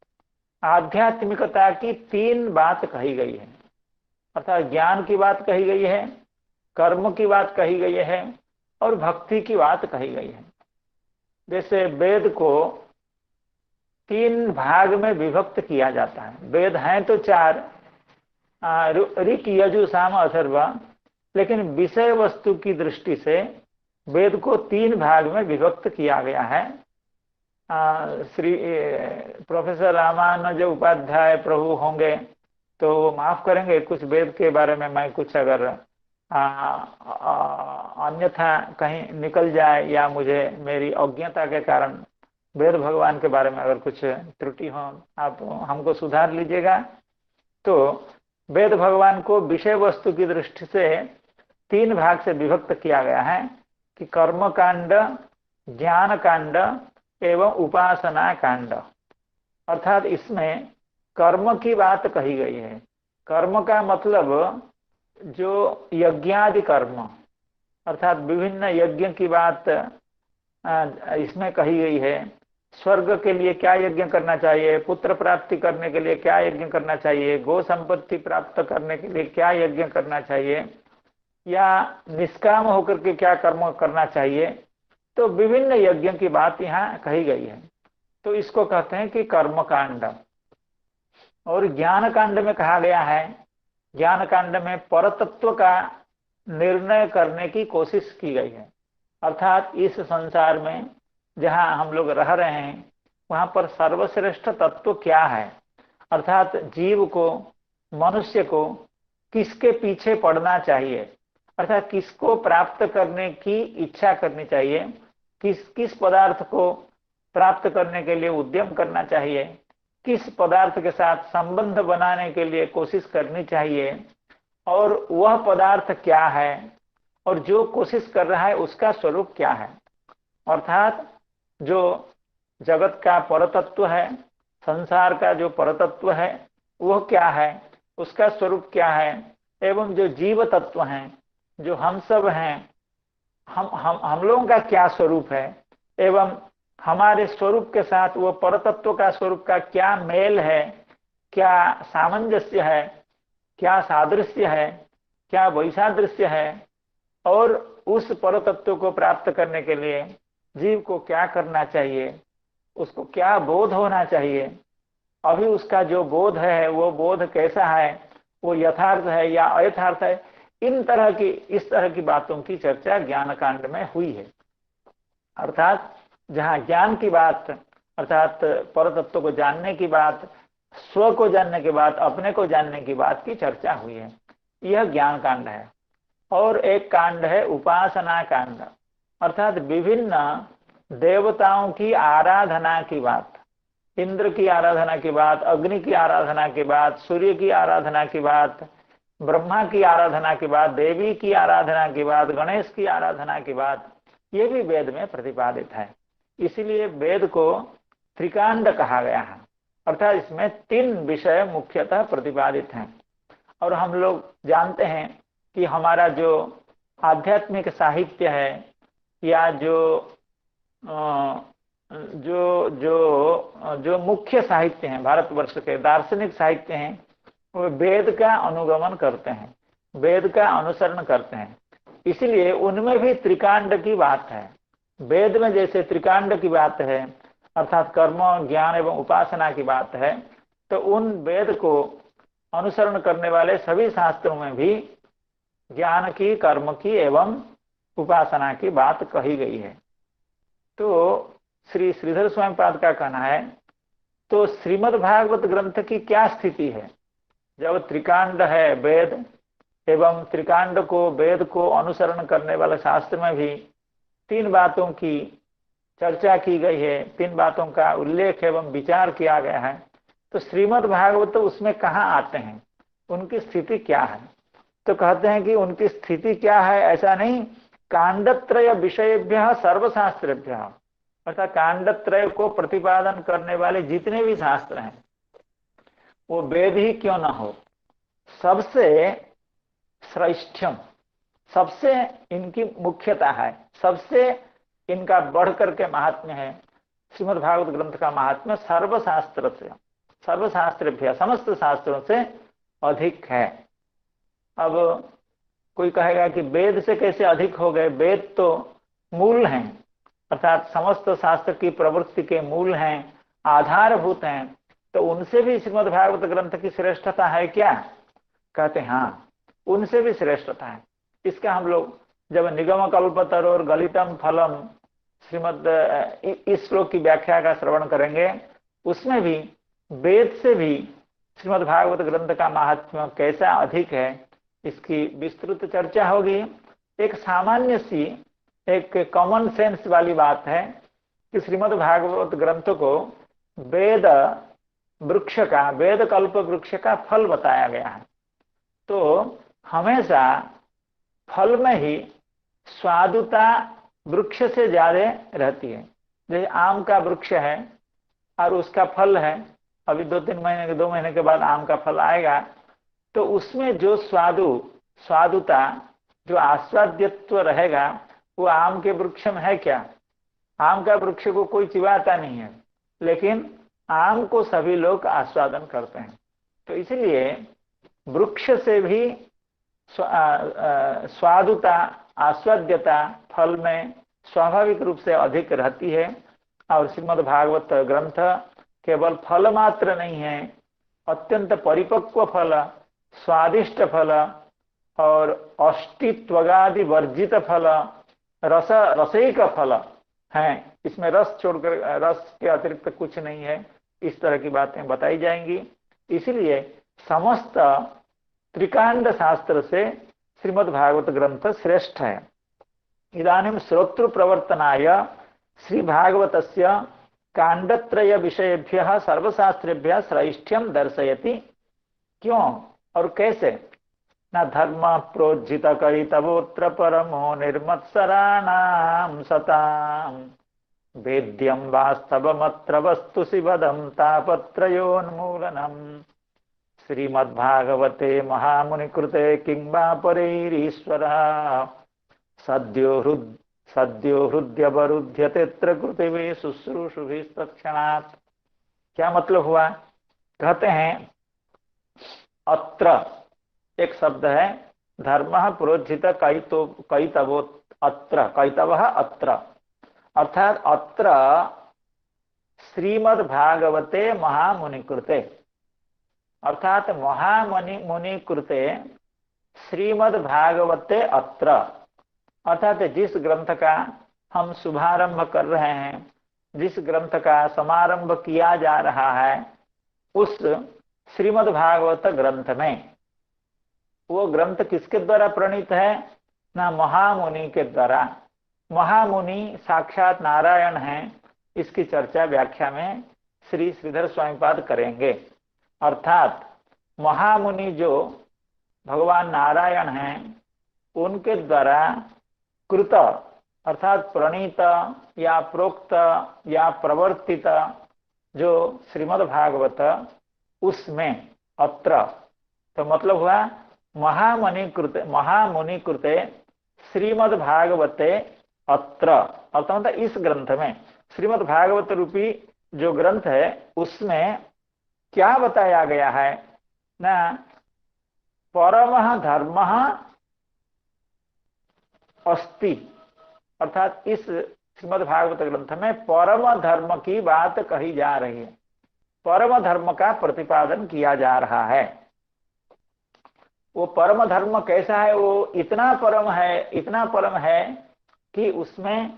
आध्यात्मिकता की 3 बात कही गई है। अर्थात ज्ञान की बात कही गई है, कर्म की बात कही गई है और भक्ति की बात कही गई है। जैसे वेद को 3 भाग में विभक्त किया जाता है। वेद हैं तो 4, ऋक यजु साम अथर्व, लेकिन विषय वस्तु की दृष्टि से वेद को 3 भाग में विभक्त किया गया है। श्री प्रोफेसर रामानुज उपाध्याय प्रभु होंगे तो माफ करेंगे, कुछ वेद के बारे में मैं कुछ अगर अन्यथा कहीं निकल जाए या मुझे मेरी अज्ञता के कारण वेद भगवान के बारे में अगर कुछ त्रुटि हो, आप हमको सुधार लीजिएगा। तो वेद भगवान को विषय वस्तु की दृष्टि से 3 भाग से विभक्त किया गया है कि कर्म कांड, ज्ञान कांड एवं उपासना कांड। अर्थात इसमें कर्म की बात कही गई है। कर्म का मतलब जो यज्ञादि कर्म, अर्थात विभिन्न यज्ञ की बात इसमें कही गई है। स्वर्ग के लिए क्या यज्ञ करना चाहिए, पुत्र प्राप्ति करने के लिए क्या यज्ञ करना चाहिए, गो संपत्ति प्राप्त करने के लिए क्या यज्ञ करना चाहिए, या निष्काम होकर के क्या कर्म करना चाहिए। तो विभिन्न यज्ञ की बात यहाँ कही गई है। तो इसको कहते हैं कि कर्म कांड। और ज्ञान कांड में कहा गया है, ज्ञान कांड में परतत्व का निर्णय करने की कोशिश की गई है। अर्थात इस संसार में जहां हम लोग रह रहे हैं वहां पर सर्वश्रेष्ठ तत्व क्या है, अर्थात जीव को, मनुष्य को किसके पीछे पड़ना चाहिए, अर्थात किसको प्राप्त करने की इच्छा करनी चाहिए, किस किस पदार्थ को प्राप्त करने के लिए उद्यम करना चाहिए, किस पदार्थ के साथ संबंध बनाने के लिए कोशिश करनी चाहिए, और वह पदार्थ क्या है और जो कोशिश कर रहा है उसका स्वरूप क्या है। अर्थात जो जगत का परतत्व है, संसार का जो परतत्व है वह क्या है, उसका स्वरूप क्या है, एवं जो जीव तत्व हैं, जो हम सब हैं, हम लोगों का क्या स्वरूप है, एवं हमारे स्वरूप के साथ वो परतत्व का स्वरूप का क्या मेल है, क्या सामंजस्य है, क्या सादृश्य है, क्या वैसादृश्य है, और उस परतत्व को प्राप्त करने के लिए जीव को क्या करना चाहिए, उसको क्या बोध होना चाहिए, अभी उसका जो बोध है वो बोध कैसा है, वो यथार्थ है या अयथार्थ है। इस तरह की बातों की चर्चा ज्ञान कांड में हुई है। अर्थात जहाँ ज्ञान की बात, अर्थात परतत्व को जानने की बात, स्व को जानने के बाद अपने को जानने की बात की चर्चा हुई है, यह ज्ञान कांड है। और एक कांड है उपासना कांड, अर्थात विभिन्न देवताओं की आराधना की बात, इंद्र की आराधना की बात, अग्नि की आराधना की बात, सूर्य की आराधना की बात, ब्रह्मा की आराधना की बात, देवी की आराधना की बात, गणेश की आराधना की बात, ये भी वेद में प्रतिपादित है। इसीलिए वेद को त्रिकांड कहा गया है, अर्थात इसमें 3 विषय मुख्यतः प्रतिपादित हैं। और हम लोग जानते हैं कि हमारा जो आध्यात्मिक साहित्य है या जो मुख्य साहित्य हैं, भारतवर्ष के दार्शनिक साहित्य हैं, वो वेद का अनुगमन करते हैं, वेद का अनुसरण करते हैं। इसलिए उनमें भी त्रिकांड की बात है। वेद में जैसे त्रिकांड की बात है, अर्थात कर्म, ज्ञान एवं उपासना की बात है, तो उन वेद को अनुसरण करने वाले सभी शास्त्रों में भी ज्ञान की, कर्म की एवं उपासना की बात कही गई है। तो श्री श्रीधर स्वामीपाद का कहना है, तो श्रीमद् भागवत ग्रंथ की क्या स्थिति है जब त्रिकांड है वेद, एवं त्रिकांड को, वेद को अनुसरण करने वाले शास्त्र में भी 3 बातों की चर्चा की गई है, 3 बातों का उल्लेख एवं विचार किया गया है। तो श्रीमद् भागवत तो उसमें कहाँ आते हैं, उनकी स्थिति क्या है? तो कहते हैं कि उनकी स्थिति क्या है, ऐसा नहीं, कांडत्रय विषयेभ्यः सर्वशास्त्रेभ्यः, अर्थात कांडत्रय को प्रतिपादन करने वाले जितने भी शास्त्र हैं, वो वेद ही क्यों ना हो, सबसे श्रेष्ठम, सबसे इनकी मुख्यता है, सबसे इनका बढ़ करके महात्म्य है। श्रीमद् भागवत ग्रंथ का महात्म्य सर्वशास्त्र से, सर्वशास्त्र समस्त शास्त्रों से अधिक है। अब कोई कहेगा कि वेद से कैसे अधिक हो गए? वेद तो मूल हैं, अर्थात समस्त शास्त्र की प्रवृत्ति के मूल हैं, आधारभूत हैं, तो उनसे भी श्रीमद् भागवत ग्रंथ की श्रेष्ठता है क्या? कहते हैं हाँ, उनसे भी श्रेष्ठता है। इसका हम लोग जब निगम कल्पतरो और गलितम फलम श्रीमद् इस श्लोक की व्याख्या का श्रवण करेंगे, उसमें भी वेद से भी श्रीमद् भागवत ग्रंथ का महात्म्य कैसा अधिक है, इसकी विस्तृत चर्चा होगी। एक सामान्य सी, एक कॉमन सेंस वाली बात है कि श्रीमद् भागवत ग्रंथ को वेद वृक्ष का, वेद कल्प वृक्ष का फल बताया गया है। तो हमेशा फल में ही स्वादुता वृक्ष से ज्यादा रहती है। जैसे आम का वृक्ष है और उसका फल है, अभी 2 महीने के बाद आम का फल आएगा, तो उसमें जो स्वादुता, जो आस्वाद्यत्व रहेगा, वो आम के वृक्ष में है क्या? आम का वृक्ष को कोई चिबाता नहीं है, लेकिन आम को सभी लोग आस्वादन करते हैं। तो इसलिए वृक्ष से भी स्वादुता, आस्वाद्यता फल में स्वाभाविक रूप से अधिक रहती है। और श्रीमद् भागवत ग्रंथ केवल फल मात्र नहीं है, अत्यंत परिपक्व फल, स्वादिष्ट फल और अस्तित्वगादि वर्जित फल, रसिक फल है। इसमें रस छोड़कर, रस के अतिरिक्त कुछ नहीं है, इस तरह की बातें बताई जाएंगी। इसलिए समस्त त्रिकांड शास्त्र से श्रीमद् भागवत ग्रंथ श्रेष्ठ है। इदानीं श्रोतृ प्रवर्तनाय श्री भागवतस्य कांडत्रय विषयेभ्यः सर्वशास्त्रेभ्यः श्रेष्ठ्यं दर्शयति। क्यों और कैसे? न धर्म प्रोज्झित कैतवोत्र परमो निर्मत्सराणां सतां वेद्यं वास्तवमत्र वस्तु शिवदं तापत्रयोन्मूलनम् श्रीमद्भागवते महामुनिकृते किं वा परैरीश्वरः सद्यो हृद्यवरुध्यतेऽत्र कृतिवे शुश्रूषुभिस्तत्क्षणात्। क्या मतलब हुआ? कहते हैं अत्र एक शब्द है, धर्म प्रोज्झित कैतवो अत्र, कैतवः अत्र, अर्थात अत्र श्रीमद्भागवते महामुनिकृते, अर्थात महामुनि कृते श्रीमद्भागवते अत्र, अर्थात जिस ग्रंथ का हम शुभारंभ कर रहे हैं, जिस ग्रंथ का समारंभ किया जा रहा है, उस श्रीमद्भागवत ग्रंथ में, वो ग्रंथ किसके द्वारा प्रणीत है? ना महामुनि के द्वारा। महामुनि साक्षात नारायण हैं। इसकी चर्चा व्याख्या में श्री श्रीधर स्वामीपाद करेंगे। अर्थात महामुनि जो भगवान नारायण हैं, उनके द्वारा कृत अर्थात प्रणीत या प्रोक्त या प्रवर्तित जो श्रीमद् भागवत, उसमें अत्र, तो मतलब हुआ महामुनि कृते श्रीमद् भागवते अत्र, अर्थात इस ग्रंथ में, श्रीमद् भागवत रूपी जो ग्रंथ है, उसमें क्या बताया गया है ना? परमः धर्मः अस्ति, अर्थात इस श्रीमद् भागवत ग्रंथ में परम धर्म की बात कही जा रही है, परम धर्म का प्रतिपादन किया जा रहा है। वो परम धर्म कैसा है? वो इतना परम है, इतना परम है कि उसमें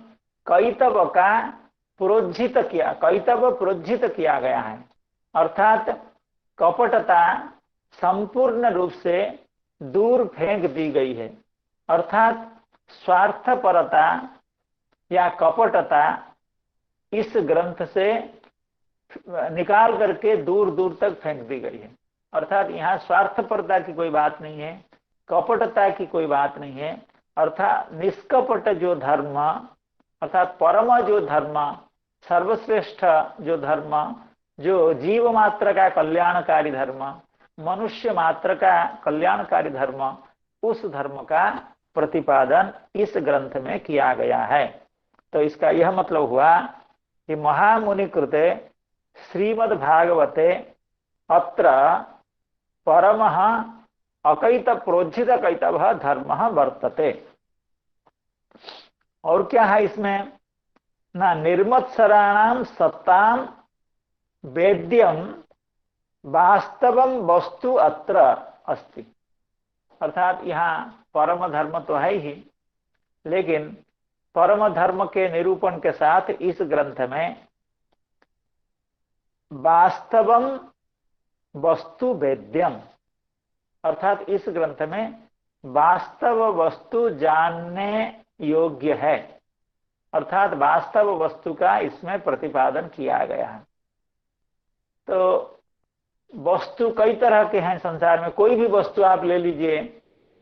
कैतव प्रोज्झित किया गया है, अर्थात कपटता संपूर्ण रूप से दूर फेंक दी गई है, अर्थात स्वार्थपरता या कपटता इस ग्रंथ से निकाल करके दूर दूर तक फेंक दी गई है। अर्थात यहाँ स्वार्थपरता की कोई बात नहीं है, कपटता की कोई बात नहीं है, अर्थात निष्कपट जो धर्म, अर्थात परम जो धर्म, सर्वश्रेष्ठ जो धर्म, जो जीव मात्र का कल्याणकारी धर्म, मनुष्य मात्र का कल्याणकारी धर्म, उस धर्म का प्रतिपादन इस ग्रंथ में किया गया है। तो इसका यह मतलब हुआ कि महामुनि कृते श्रीमद्भागवते अत्र परमः अकैत प्रोज्झित कैतवः धर्मः वर्तते। और क्या है इसमें, ना निर्मत्सराणाम सत्ताम वेद्यम वास्तवम वस्तु अत्र अस्ति। अर्थात यहाँ परम धर्म तो है ही, लेकिन परम धर्म के निरूपण के साथ इस ग्रंथ में वास्तवम वस्तु वेद्यम, अर्थात इस ग्रंथ में वास्तव वस्तु जानने योग्य है, अर्थात वास्तव वस्तु का इसमें प्रतिपादन किया गया है। तो वस्तु कई तरह के हैं संसार में, कोई भी वस्तु आप ले लीजिए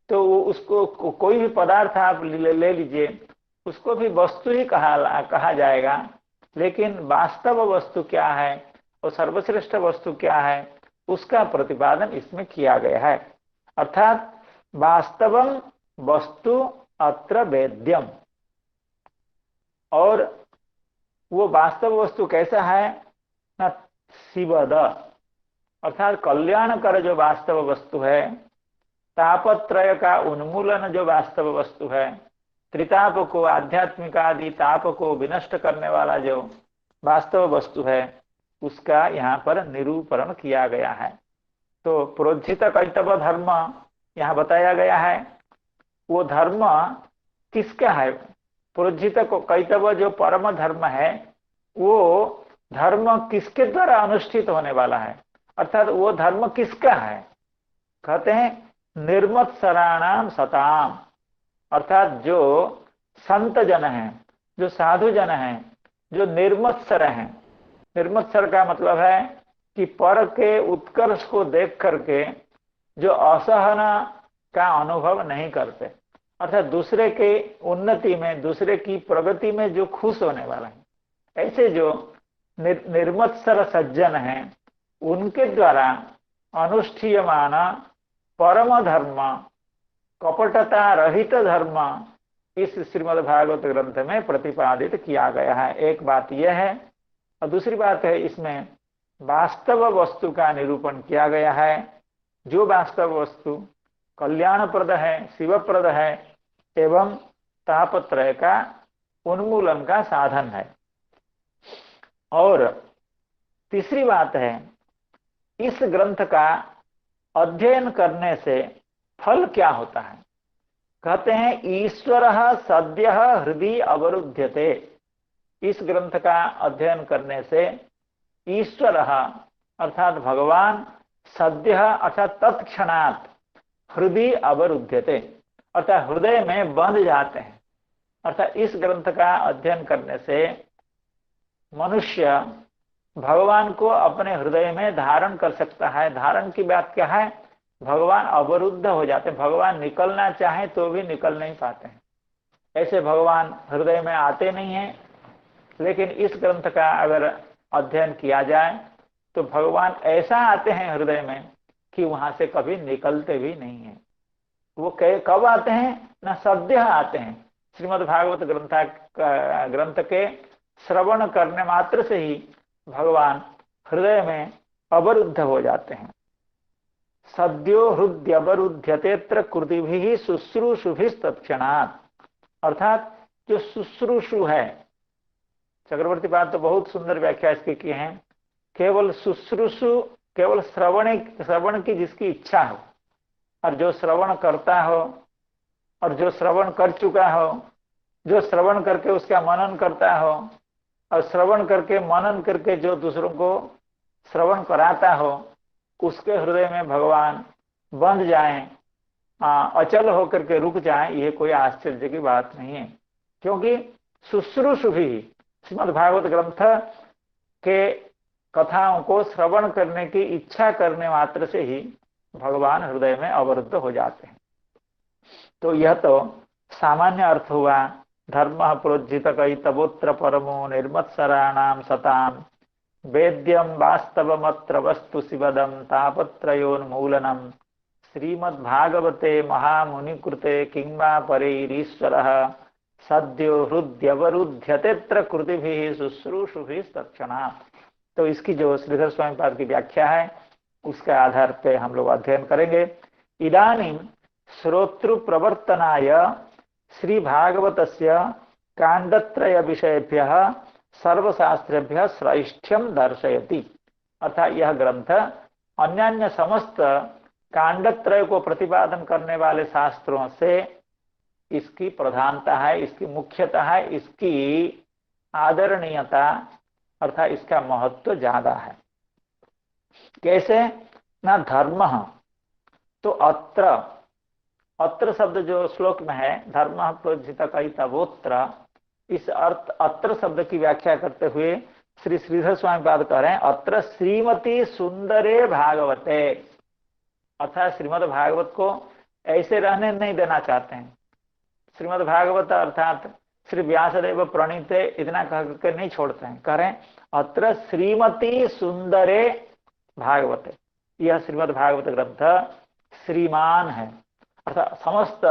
तो वो उसको कोई भी पदार्थ आप ले लीजिए उसको भी वस्तु ही कहा जाएगा, लेकिन वास्तव वस्तु क्या है और सर्वश्रेष्ठ वस्तु क्या है उसका प्रतिपादन इसमें किया गया है। अर्थात वास्तवम वस्तु अत्र वेद्यम, और वो वास्तव वस्तु कैसा है ना, शिवद, अर्थात कल्याणकर जो वास्तव वस्तु है, तापत्रय का उन्मूलन जो वास्तव वस्तु है, त्रिताप को आध्यात्मिक आदि ताप को विनष्ट करने वाला जो वास्तव वस्तु है उसका यहाँ पर निरूपण किया गया है। तो प्रोज्झित कैतव धर्म यहाँ बताया गया है। वो धर्म किसका है, प्रोज्झित कैतव जो परम धर्म है वो धर्म किसके द्वारा अनुष्ठित होने वाला है, अर्थात वो धर्म किसका है, कहते हैं निर्मत्सराणाम सताम, अर्थात जो संत जन हैं, जो साधु जन हैं, जो निर्मत्सर हैं। निर्मत्सर का मतलब है कि पर के उत्कर्ष को देख करके जो असहन का अनुभव नहीं करते, अर्थात दूसरे के उन्नति में, दूसरे की प्रगति में जो खुश होने वाला है, ऐसे जो निर्मत्सर सज्जन हैं उनके द्वारा अनुष्ठीयमान परम धर्म, कपटता रहित धर्म इस श्रीमद् भागवत ग्रंथ में प्रतिपादित किया गया है। एक बात यह है, और दूसरी बात है इसमें वास्तव वस्तु का निरूपण किया गया है। जो वास्तव वस्तु कल्याणप्रद है, शिवप्रद है एवं तापत्रय का उन्मूलन का साधन है। और तीसरी बात है, इस ग्रंथ का अध्ययन करने से फल क्या होता है, कहते हैं ईश्वर सद्य हृदय अवरुध्यते। इस ग्रंथ का अध्ययन करने से ईश्वर अर्थात भगवान, सद्य अर्थात तत्क्षणात्, हृदय अवरुध्यते अर्थात हृदय में बंध जाते हैं। अर्थात इस ग्रंथ का अध्ययन करने से मनुष्य भगवान को अपने हृदय में धारण कर सकता है। धारण की बात क्या है, भगवान अवरुद्ध हो जाते हैं, भगवान निकलना चाहे तो भी निकल नहीं पाते हैं। ऐसे भगवान हृदय में आते नहीं हैं, लेकिन इस ग्रंथ का अगर अध्ययन किया जाए तो भगवान ऐसा आते हैं हृदय में कि वहां से कभी निकलते भी नहीं है। वो कब आते हैं ना, सद्य आते हैं। श्रीमद् भागवत ग्रंथ के श्रवण करने मात्र से ही भगवान हृदय में अवरुद्ध हो जाते हैं। सद्यो हृदयवरुध्यतेत्र कृतिभिः शुश्रूषुभिस्तत्क्षणात्, अर्थात जो शुश्रूषु है, चक्रवर्ती पाद तो बहुत सुंदर व्याख्या इसकी की है। केवल शुश्रूषु, केवल श्रवण की जिसकी इच्छा हो और जो श्रवण करता हो और जो श्रवण कर चुका हो, जो श्रवण करके उसका मनन करता हो और श्रवण करके मनन करके जो दूसरों को श्रवण कराता हो, उसके हृदय में भगवान बंध जाएं, अचल होकर के रुक जाएं, ये कोई आश्चर्य की बात नहीं है। क्योंकि शुश्रूषु भी श्रीमद् भागवत ग्रंथ के कथाओं को श्रवण करने की इच्छा करने मात्र से ही भगवान हृदय में अवरुद्ध हो जाते हैं। तो यह तो सामान्य अर्थ हुआ, धर्म प्रोज्झित कैतवोत्र परमो निर्मत्सराणाम सताम वेद्यम वास्तवमत्र वस्तु शिवदम तापत्रयोन्मूलनम श्रीमद्भागवते महामुनिकृते किंवा परैरीश्वरः सद्यो हृद्यवरुध्यतेत्र कृतिभिः शुश्रूषुभिः तत्क्षणात्। तो इसकी जो श्रीधर स्वामी पाद की व्याख्या है उसके आधार पे हम लोग अध्ययन करेंगे। इदानीं श्रोतृ प्रवर्तनाय श्री भागवतस्य कांडत्रय विषयेभ्यः सर्वशास्त्रेभ्यः श्रेष्ठ्यम दर्शयति। अर्थात यह ग्रंथ अन्यान्य समस्त कांडत्रय को प्रतिपादन करने वाले शास्त्रों से इसकी प्रधानता है, इसकी मुख्यता है, इसकी आदरणीयता अर्थात इसका महत्व ज्यादा है। कैसे ना धर्म, तो अत्र शब्द जो श्लोक में है धर्म प्रोज्झित कैतवोत्र, इस अर्थ अत्र शब्द की व्याख्या करते हुए श्री श्रीधर स्वामी पाद कह रहे हैं अत्र श्रीमती सुंदरे भागवते, अर्थात श्रीमद् भागवत को ऐसे रहने नहीं देना चाहते हैं। श्रीमद् भागवत अर्थात श्री व्यासदेव प्रणीते इतना कह करके नहीं छोड़ते हैं, कह रहे हैं अत्र श्रीमती सुंदरे भागवते, यह श्रीमद् भागवत ग्रंथ श्रीमान है अर्थात समस्त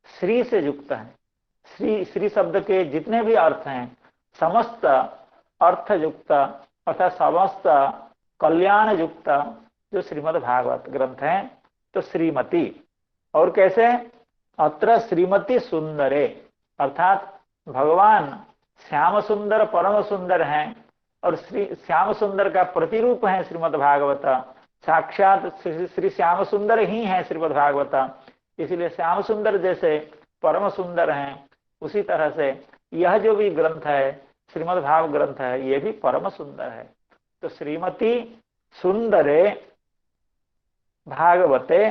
श्री से युक्त है। श्री शब्द के जितने भी अर्थ हैं समस्त अर्थ युक्त अर्थात समस्त कल्याण युक्त जो श्रीमद् भागवत ग्रंथ है। तो श्रीमती, और कैसे अत्र श्रीमती सुंदरे, अर्थात भगवान श्याम सुंदर परम सुंदर हैं और श्याम सुंदर का प्रतिरूप है श्रीमद् भागवत, साक्षात श्री श्याम सुंदर ही है श्रीमद् भागवत, इसलिए श्याम सुंदर जैसे परम सुंदर हैं उसी तरह से यह जो भी ग्रंथ है श्रीमद् भागवत ग्रंथ है ये भी परम सुंदर है। तो श्रीमती सुंदरे भागवते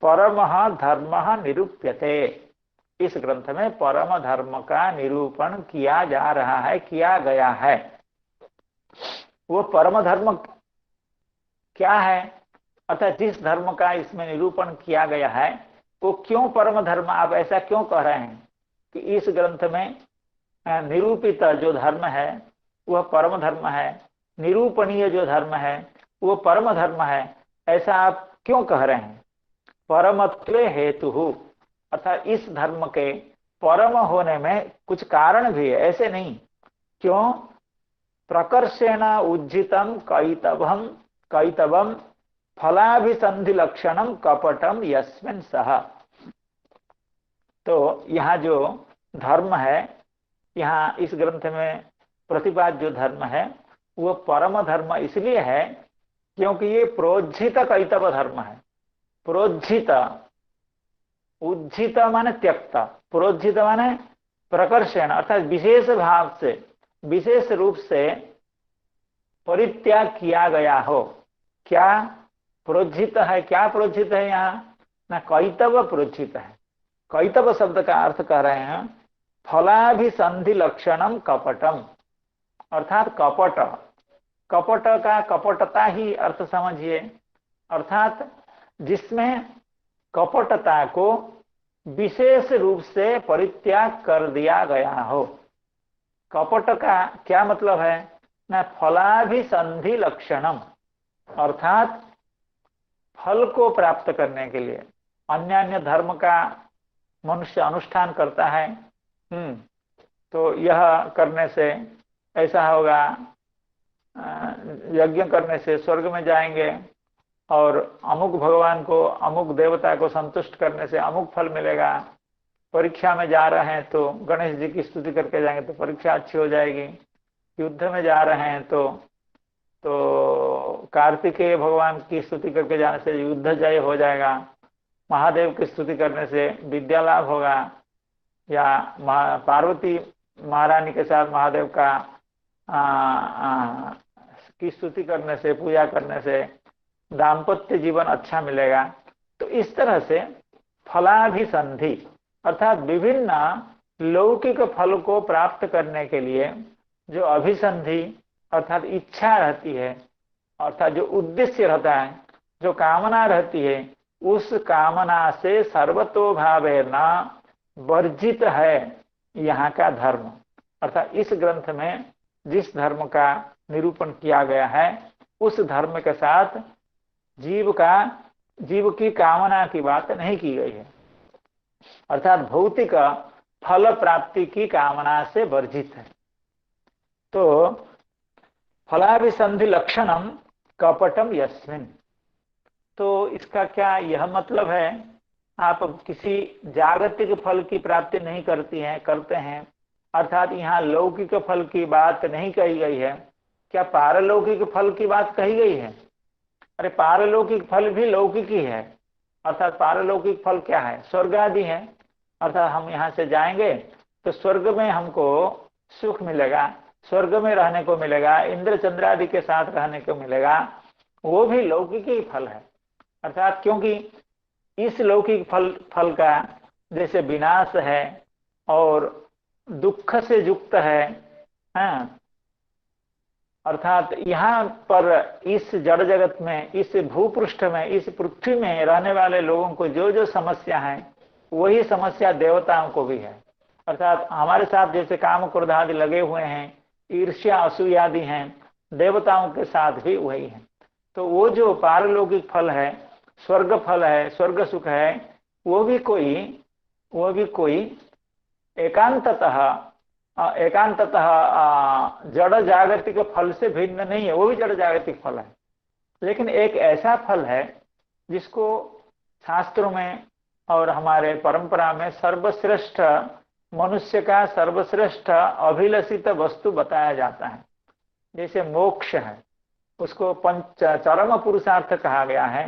परमः धर्मः निरूप्यते, इस ग्रंथ में परम धर्म का निरूपण किया जा रहा है, किया गया है। वो परम धर्म क्या है अर्थात जिस धर्म का इसमें निरूपण किया गया है वो क्यों परम धर्म, आप ऐसा क्यों कह रहे हैं कि इस ग्रंथ में निरूपित जो धर्म है वह परम धर्म है, निरूपणीय जो धर्म है वो परम धर्म है, ऐसा आप क्यों कह रहे हैं? परमत्वे हेतु, अर्थात इस धर्म के परम होने में कुछ कारण भी है, ऐसे नहीं। क्यों? प्रकर्षेण उज्जितम कैतवम फलाभिसंधि लक्षणम कपटम यस्मिन् सह। तो यहाँ जो धर्म है, यहाँ इस ग्रंथ में प्रतिपाद्य जो धर्म है वो परम धर्म इसलिए है क्योंकि ये प्रोज्झित कैतव धर्म है। प्रोज्झित, उज्झित माने त्यक्त, प्रोज्झित माने प्रकर्षण अर्थात विशेष भाव से विशेष रूप से परित्याग किया गया हो। क्या प्रोज्झित है? क्या प्रोज्झित है? यहाँ ना कैतव प्रोज्झित है। कैतव शब्द का अर्थ कह रहे हैं फलाभिसंधि लक्षणम कपटम, अर्थात कपट, कपट का कपटता ही अर्थ समझिए, अर्थात जिसमें कपटता को विशेष रूप से परित्याग कर दिया गया हो। कपट का क्या मतलब है ना फलाभिसंधि लक्षणम, अर्थात फल को प्राप्त करने के लिए अन्य अन्य धर्म का मनुष्य अनुष्ठान करता है, तो यह करने से ऐसा होगा, यज्ञ करने से स्वर्ग में जाएंगे और अमुक भगवान को अमुक देवता को संतुष्ट करने से अमुक फल मिलेगा। परीक्षा में जा रहे हैं तो गणेश जी की स्तुति करके जाएंगे तो परीक्षा अच्छी हो जाएगी। युद्ध में जा रहे हैं तो कार्तिकेय भगवान की स्तुति करके जाने से युद्ध जय हो जाएगा। महादेव की स्तुति करने से विद्या लाभ होगा, या पार्वती महारानी के साथ महादेव का की स्तुति करने से, पूजा करने से दाम्पत्य जीवन अच्छा मिलेगा। तो इस तरह से फलाभिसंधि अर्थात विभिन्न लौकिक फल को प्राप्त करने के लिए जो अभिसंधि अर्थात इच्छा रहती है, अर्थात जो उद्देश्य रहता है, जो कामना रहती है, उस कामना से सर्वतोभावेन वर्जित है यहाँ का धर्म। अर्थात इस ग्रंथ में जिस धर्म का निरूपण किया गया है उस धर्म के साथ जीव का जीव की कामना की बात नहीं की गई है, अर्थात भौतिक फल प्राप्ति की कामना से वर्जित है। तो फलाभिसंधि लक्षणम कपटम यस्मिन, तो इसका क्या यह मतलब है आप किसी जागतिक फल की प्राप्ति नहीं करते हैं, अर्थात यहाँ लौकिक फल की बात नहीं कही गई है, क्या पारलौकिक फल की बात कही गई है? अरे पारलौकिक फल भी लौकिक ही है, अर्थात पारलौकिक फल क्या है? स्वर्ग आदि है, अर्थात हम यहाँ से जाएंगे तो स्वर्ग में हमको सुख मिलेगा, स्वर्ग में रहने को मिलेगा, इंद्र चंद्र आदि के साथ रहने को मिलेगा, वो भी लौकिक ही फल है। अर्थात क्योंकि इस लौकिक फल का जैसे विनाश है और दुख से युक्त है, हाँ, अर्थात यहाँ पर इस जड़ जगत में, इस भूपृष्ठ में, इस पृथ्वी में रहने वाले लोगों को जो जो समस्या है वही समस्या देवताओं को भी है। अर्थात हमारे साथ जैसे काम क्रोध आदि लगे हुए हैं, ईर्ष्या असूया आदि हैं, देवताओं के साथ भी वही है। तो वो जो पारलौकिक फल है, स्वर्ग फल है, स्वर्ग सुख है, वो भी कोई एकांततः जड़ जागतिक फल से भिन्न नहीं है, वो भी जड़ जागतिक फल है, लेकिन एक ऐसा फल है जिसको शास्त्रों में और हमारे परंपरा में सर्वश्रेष्ठ, मनुष्य का सर्वश्रेष्ठ अभिलषित वस्तु बताया जाता है। जैसे मोक्ष है, उसको चरम पुरुषार्थ कहा गया है,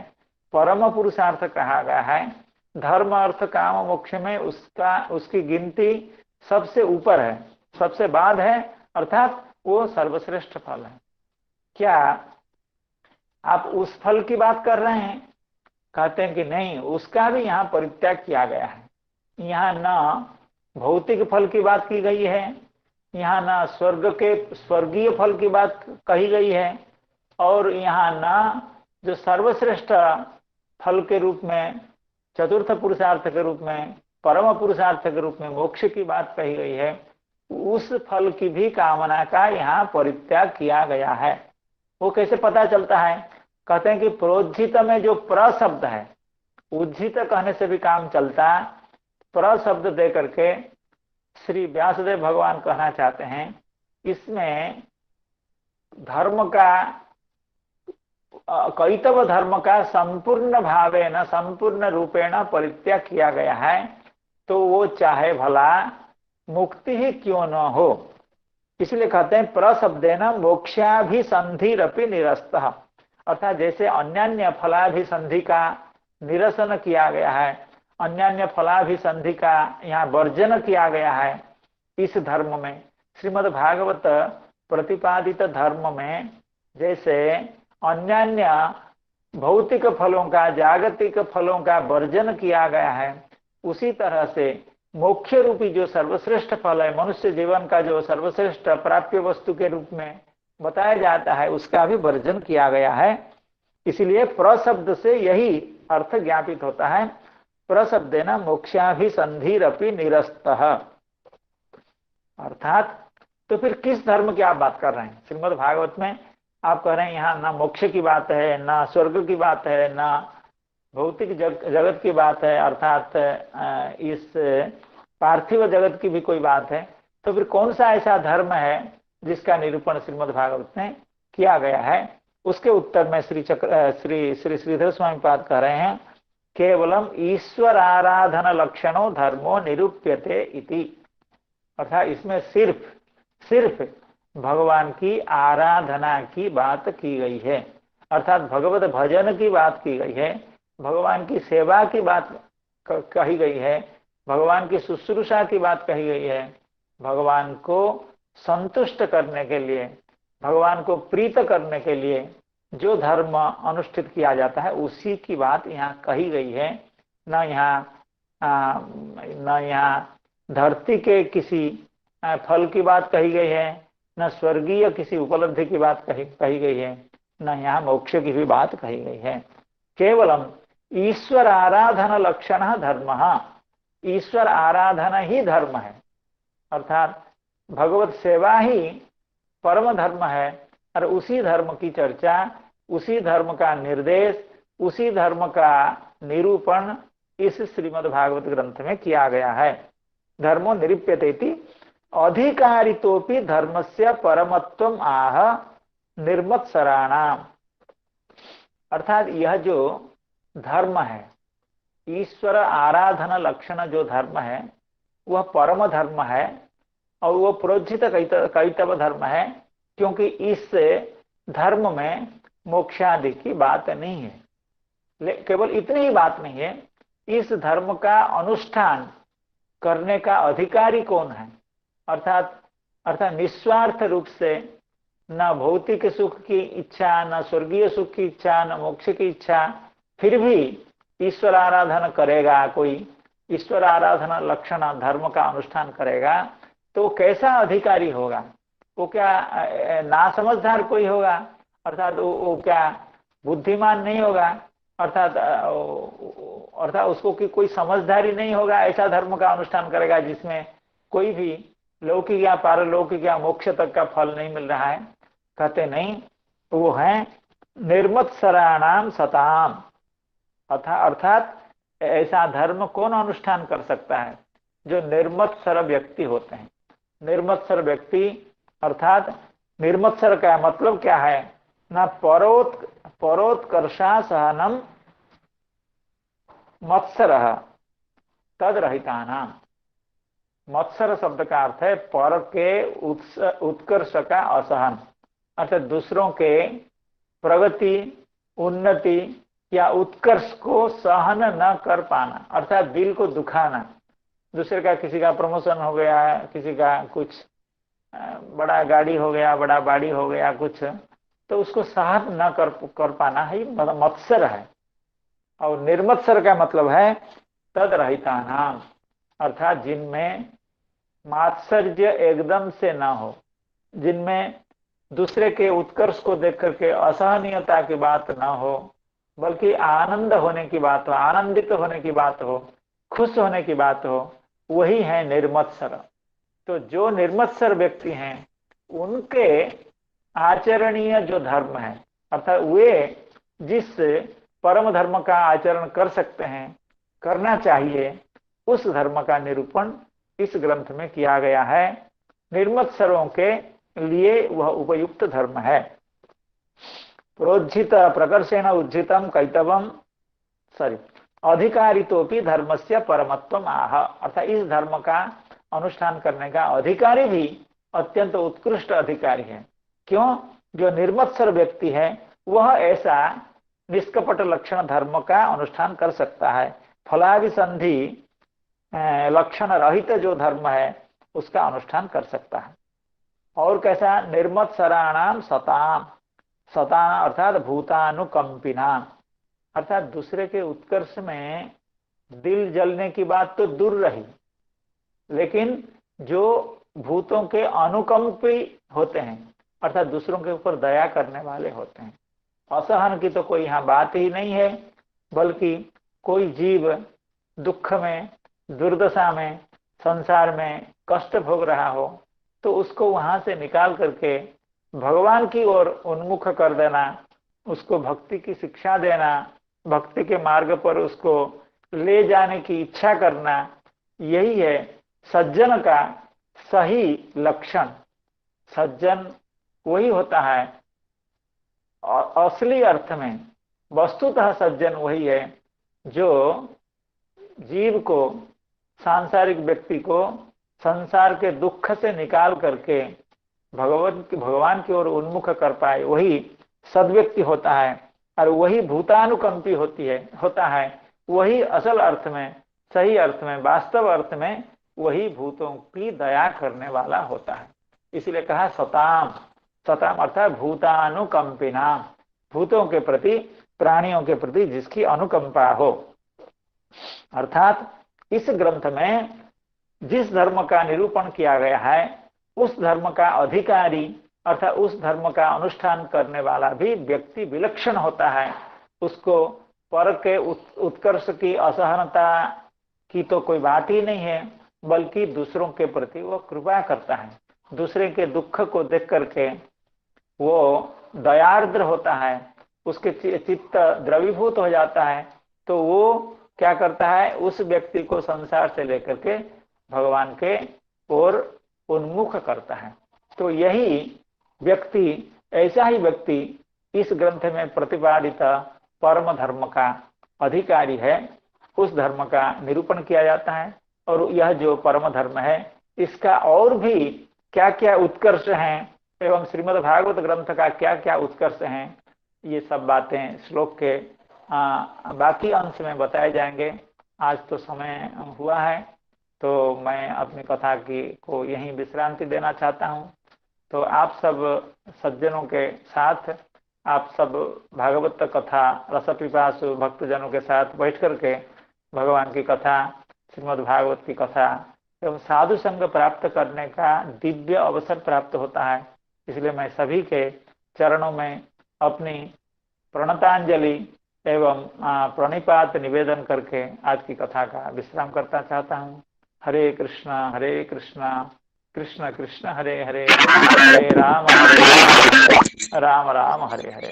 परम पुरुषार्थ कहा गया है। धर्म अर्थ काम मोक्ष में उसकी गिनती सबसे ऊपर है, सबसे बाद है, अर्थात वो सर्वश्रेष्ठ फल है। क्या आप उस फल की बात कर रहे हैं? कहते हैं कि नहीं, उसका भी यहाँ परित्याग किया गया है। यहाँ न भौतिक फल की बात की गई है, यहाँ न स्वर्गीय फल की बात कही गई है, और यहाँ न जो सर्वश्रेष्ठ फल के रूप में, चतुर्थ पुरुषार्थ के रूप में, परम पुरुषार्थ के रूप में मोक्ष की बात कही गई है, उस फल की भी कामना का यहाँ परित्याग किया गया है। वो कैसे पता चलता है? कहते हैं कि प्रोज्झित में जो प्र शब्द है, उज्झित कहने से भी काम चलता, प्र शब्द दे करके श्री व्यासदेव भगवान कहना चाहते हैं, इसमें धर्म का, कैतव धर्म का संपूर्ण भावेन, संपूर्ण रूपेण परित्याग किया गया है। तो वो चाहे भला मुक्ति ही क्यों न हो, इसलिए कहते हैं प्रशब्देन मोक्षाभिसंधिरपि निरस्तः, अर्थात जैसे अन्यान्य फलाभिसंधि का निरसन किया गया है, अन्यान्य फलाभिसंधि का यहाँ वर्जन किया गया है इस धर्म में, श्रीमद् भागवत प्रतिपादित धर्म में जैसे अन्यान्य भौतिक फलों का, जागतिक फलों का वर्जन किया गया है, उसी तरह से मोक्ष रूपी जो सर्वश्रेष्ठ फल है, मनुष्य जीवन का जो सर्वश्रेष्ठ प्राप्य वस्तु के रूप में बताया जाता है, उसका भी वर्जन किया गया है। इसलिए प्रशब्द से यही अर्थ ज्ञापित होता है, प्रशब्देन मोक्षाभिसंधिरपि निरस्तः, अर्थात तो फिर किस धर्म की आप बात कर रहे हैं? श्रीमद् भागवत में आप कह रहे हैं यहाँ ना मोक्ष की बात है, ना स्वर्ग की बात है, ना भौतिक जगत की बात है, अर्थात इस पार्थिव जगत की भी कोई बात है, तो फिर कौन सा ऐसा धर्म है जिसका निरूपण श्रीमद् भागवत में किया गया है? उसके उत्तर में श्री श्रीधर स्वामी पाद कह रहे हैं, केवलम ईश्वर आराधन लक्षणों धर्मो निरूप्यते इति, अर्थात इसमें सिर्फ भगवान की आराधना की बात की गई है, अर्थात भगवत भजन की बात की गई है, भगवान की सेवा की बात कही गई है, भगवान की शुश्रूषा की बात कही गई है, भगवान को संतुष्ट करने के लिए, भगवान को प्रीत करने के लिए जो धर्म अनुष्ठित किया जाता है उसी की बात यहाँ कही गई है। न यहाँ धरती के किसी फल की बात कही गई है, न स्वर्गीय किसी उपलब्धि की बात कही गई है, न यहाँ मोक्ष की भी बात कही गई है। केवलम ईश्वर आराधन लक्षण धर्म, ईश्वर आराधना ही धर्म है, अर्थात भगवत सेवा ही परम धर्म है, और उसी धर्म की चर्चा, उसी धर्म का निर्देश, उसी धर्म का निरूपण इस श्रीमद् भागवत ग्रंथ में किया गया है। धर्मो निरूप्यते इति अधिकारितोपि धर्मस्य परमत्वम आह निर्मत्सराणाम। अर्थात यह जो धर्म है, ईश्वर आराधना लक्षण जो धर्म है, वह परम धर्म है और वह प्रोज्झित कैतव धर्म है, क्योंकि इस धर्म में मोक्षादि की बात नहीं है। केवल इतनी ही बात नहीं है, इस धर्म का अनुष्ठान करने का अधिकारी कौन है। अर्थात निस्वार्थ रूप से न भौतिक सुख की इच्छा, न स्वर्गीय सुख की इच्छा, न मोक्ष की इच्छा, फिर भी ईश्वर आराधना करेगा, कोई ईश्वर आराधना लक्षण धर्म का अनुष्ठान करेगा, तो कैसा अधिकारी होगा? वो क्या नासमझदार कोई होगा? अर्थात वो क्या बुद्धिमान नहीं होगा? अर्थात उसको की कोई समझदारी नहीं होगा, ऐसा धर्म का अनुष्ठान करेगा जिसमें कोई भी लौकिक या पारलौकिक या मोक्ष तक का फल नहीं मिल रहा है। कहते नहीं, वो है निर्मत्सराणाम सताम। अर्थात ऐसा धर्म कौन अनुष्ठान कर सकता है? जो निर्मत्सर व्यक्ति होते हैं। निर्मत्सर व्यक्ति अर्थात निर्मत्सर का मतलब क्या है? न परोत्कर्षा सहनम मत्सर तद रहितानाम। मत्सर शब्द का अर्थ है पर के उत्कर्ष का असहन, अर्थात दूसरों के प्रगति, उन्नति या उत्कर्ष को सहन न कर पाना, अर्थात दिल को दुखाना। दूसरे का, किसी का प्रमोशन हो गया, किसी का कुछ बड़ा गाड़ी हो गया, बड़ा बाड़ी हो गया कुछ, तो उसको सहन न कर पाना ही मत्सर है। और निर्मत्सर का मतलब है तद रहिता नाम, अर्थात जिनमें मात्सर्य एकदम से ना हो, जिनमें दूसरे के उत्कर्ष को देख करके असहनीयता की बात ना हो, बल्कि आनंद होने की बात हो, आनंदित होने की बात हो, खुश होने की बात हो, वही है निर्मत्सर। तो जो निर्मत्सर व्यक्ति हैं उनके आचरणीय जो धर्म है, अर्थात वे जिस परम धर्म का आचरण कर सकते हैं, करना चाहिए, उस धर्म का निरूपण इस ग्रंथ में किया गया है। निर्मत्सरों के लिए वह उपयुक्त धर्म है। प्रोज्झित प्रकर्षेण उज्झितम कैतवम अधिकारितोपि धर्मस्य परमत्वम आह। अर्थात इस धर्म का अनुष्ठान करने का अधिकारी भी अत्यंत उत्कृष्ट अधिकारी है। क्यों? जो निर्मत्सर व्यक्ति है वह ऐसा निष्कपट लक्षण धर्म का अनुष्ठान कर सकता है। फलाभिसंधि लक्षण रहित जो धर्म है उसका अनुष्ठान कर सकता है। और कैसा? निर्मत्सराणाम सताम। सता अर्थात भूतानुकंपिना, अर्थात दूसरे के उत्कर्ष में दिल जलने की बात तो दूर रही, लेकिन जो भूतों के अनुकंपी होते हैं, अर्थात दूसरों के ऊपर दया करने वाले होते हैं। असहन की तो कोई यहाँ बात ही नहीं है, बल्कि कोई जीव दुख में, दुर्दशा में, संसार में कष्ट भोग रहा हो तो उसको वहां से निकाल करके भगवान की ओर उन्मुख कर देना, उसको भक्ति की शिक्षा देना, भक्ति के मार्ग पर उसको ले जाने की इच्छा करना, यही है सज्जन का सही लक्षण। सज्जन वही होता है असली अर्थ में, वस्तुतः सज्जन वही है जो जीव को, सांसारिक व्यक्ति को संसार के दुख से निकाल करके भगवान की ओर उन्मुख कर पाए, वही सद्व्यक्ति होता है। और वही भूतानुकंपी होता है, वही असल अर्थ में, सही अर्थ में, वास्तव अर्थ में वही भूतों की दया करने वाला होता है। इसलिए कहा सताम। सताम अर्थात भूतानुकंपिना, भूतों के प्रति, प्राणियों के प्रति जिसकी अनुकंपा हो। अर्थात इस ग्रंथ में जिस धर्म का निरूपण किया गया है उस धर्म का अधिकारी, अर्थात उस धर्म का अनुष्ठान करने वाला भी व्यक्ति विलक्षण होता है। उसको पर के उत्कर्ष की, असहनता की तो कोई बात ही नहीं है, बल्कि दूसरों के प्रति वो कृपा करता है। दूसरे के दुख को देख करके वो दयार्द्र होता है, उसके चित्त द्रवीभूत हो जाता है, तो वो क्या करता है, उस व्यक्ति को संसार से लेकर के भगवान के ओर उन्मुख करता है। तो यही व्यक्ति, ऐसा ही व्यक्ति इस ग्रंथ में प्रतिपादित परम धर्म का अधिकारी है। उस धर्म का निरूपण किया जाता है और यह जो परम धर्म है इसका और भी क्या क्या उत्कर्ष हैं एवं श्रीमद् भागवत ग्रंथ का क्या क्या उत्कर्ष हैं, ये सब बातें श्लोक के बाकी अंश में बताए जाएंगे। आज तो समय हुआ है, तो मैं अपनी कथा को यहीं विश्रांति देना चाहता हूँ। तो आप सब सज्जनों के साथ, आप सब भागवत कथा रसपिपासु भक्तजनों के साथ बैठ करके भगवान की कथा, श्रीमद् भागवत की कथा एवं साधु संग प्राप्त करने का दिव्य अवसर प्राप्त होता है। इसलिए मैं सभी के चरणों में अपनी प्रणतांजलि एवं प्रणिपात निवेदन करके आज की कथा का विश्राम करना चाहता हूँ। हरे कृष्णा कृष्ण कृष्ण हरे हरे, हरे राम राम राम हरे हरे।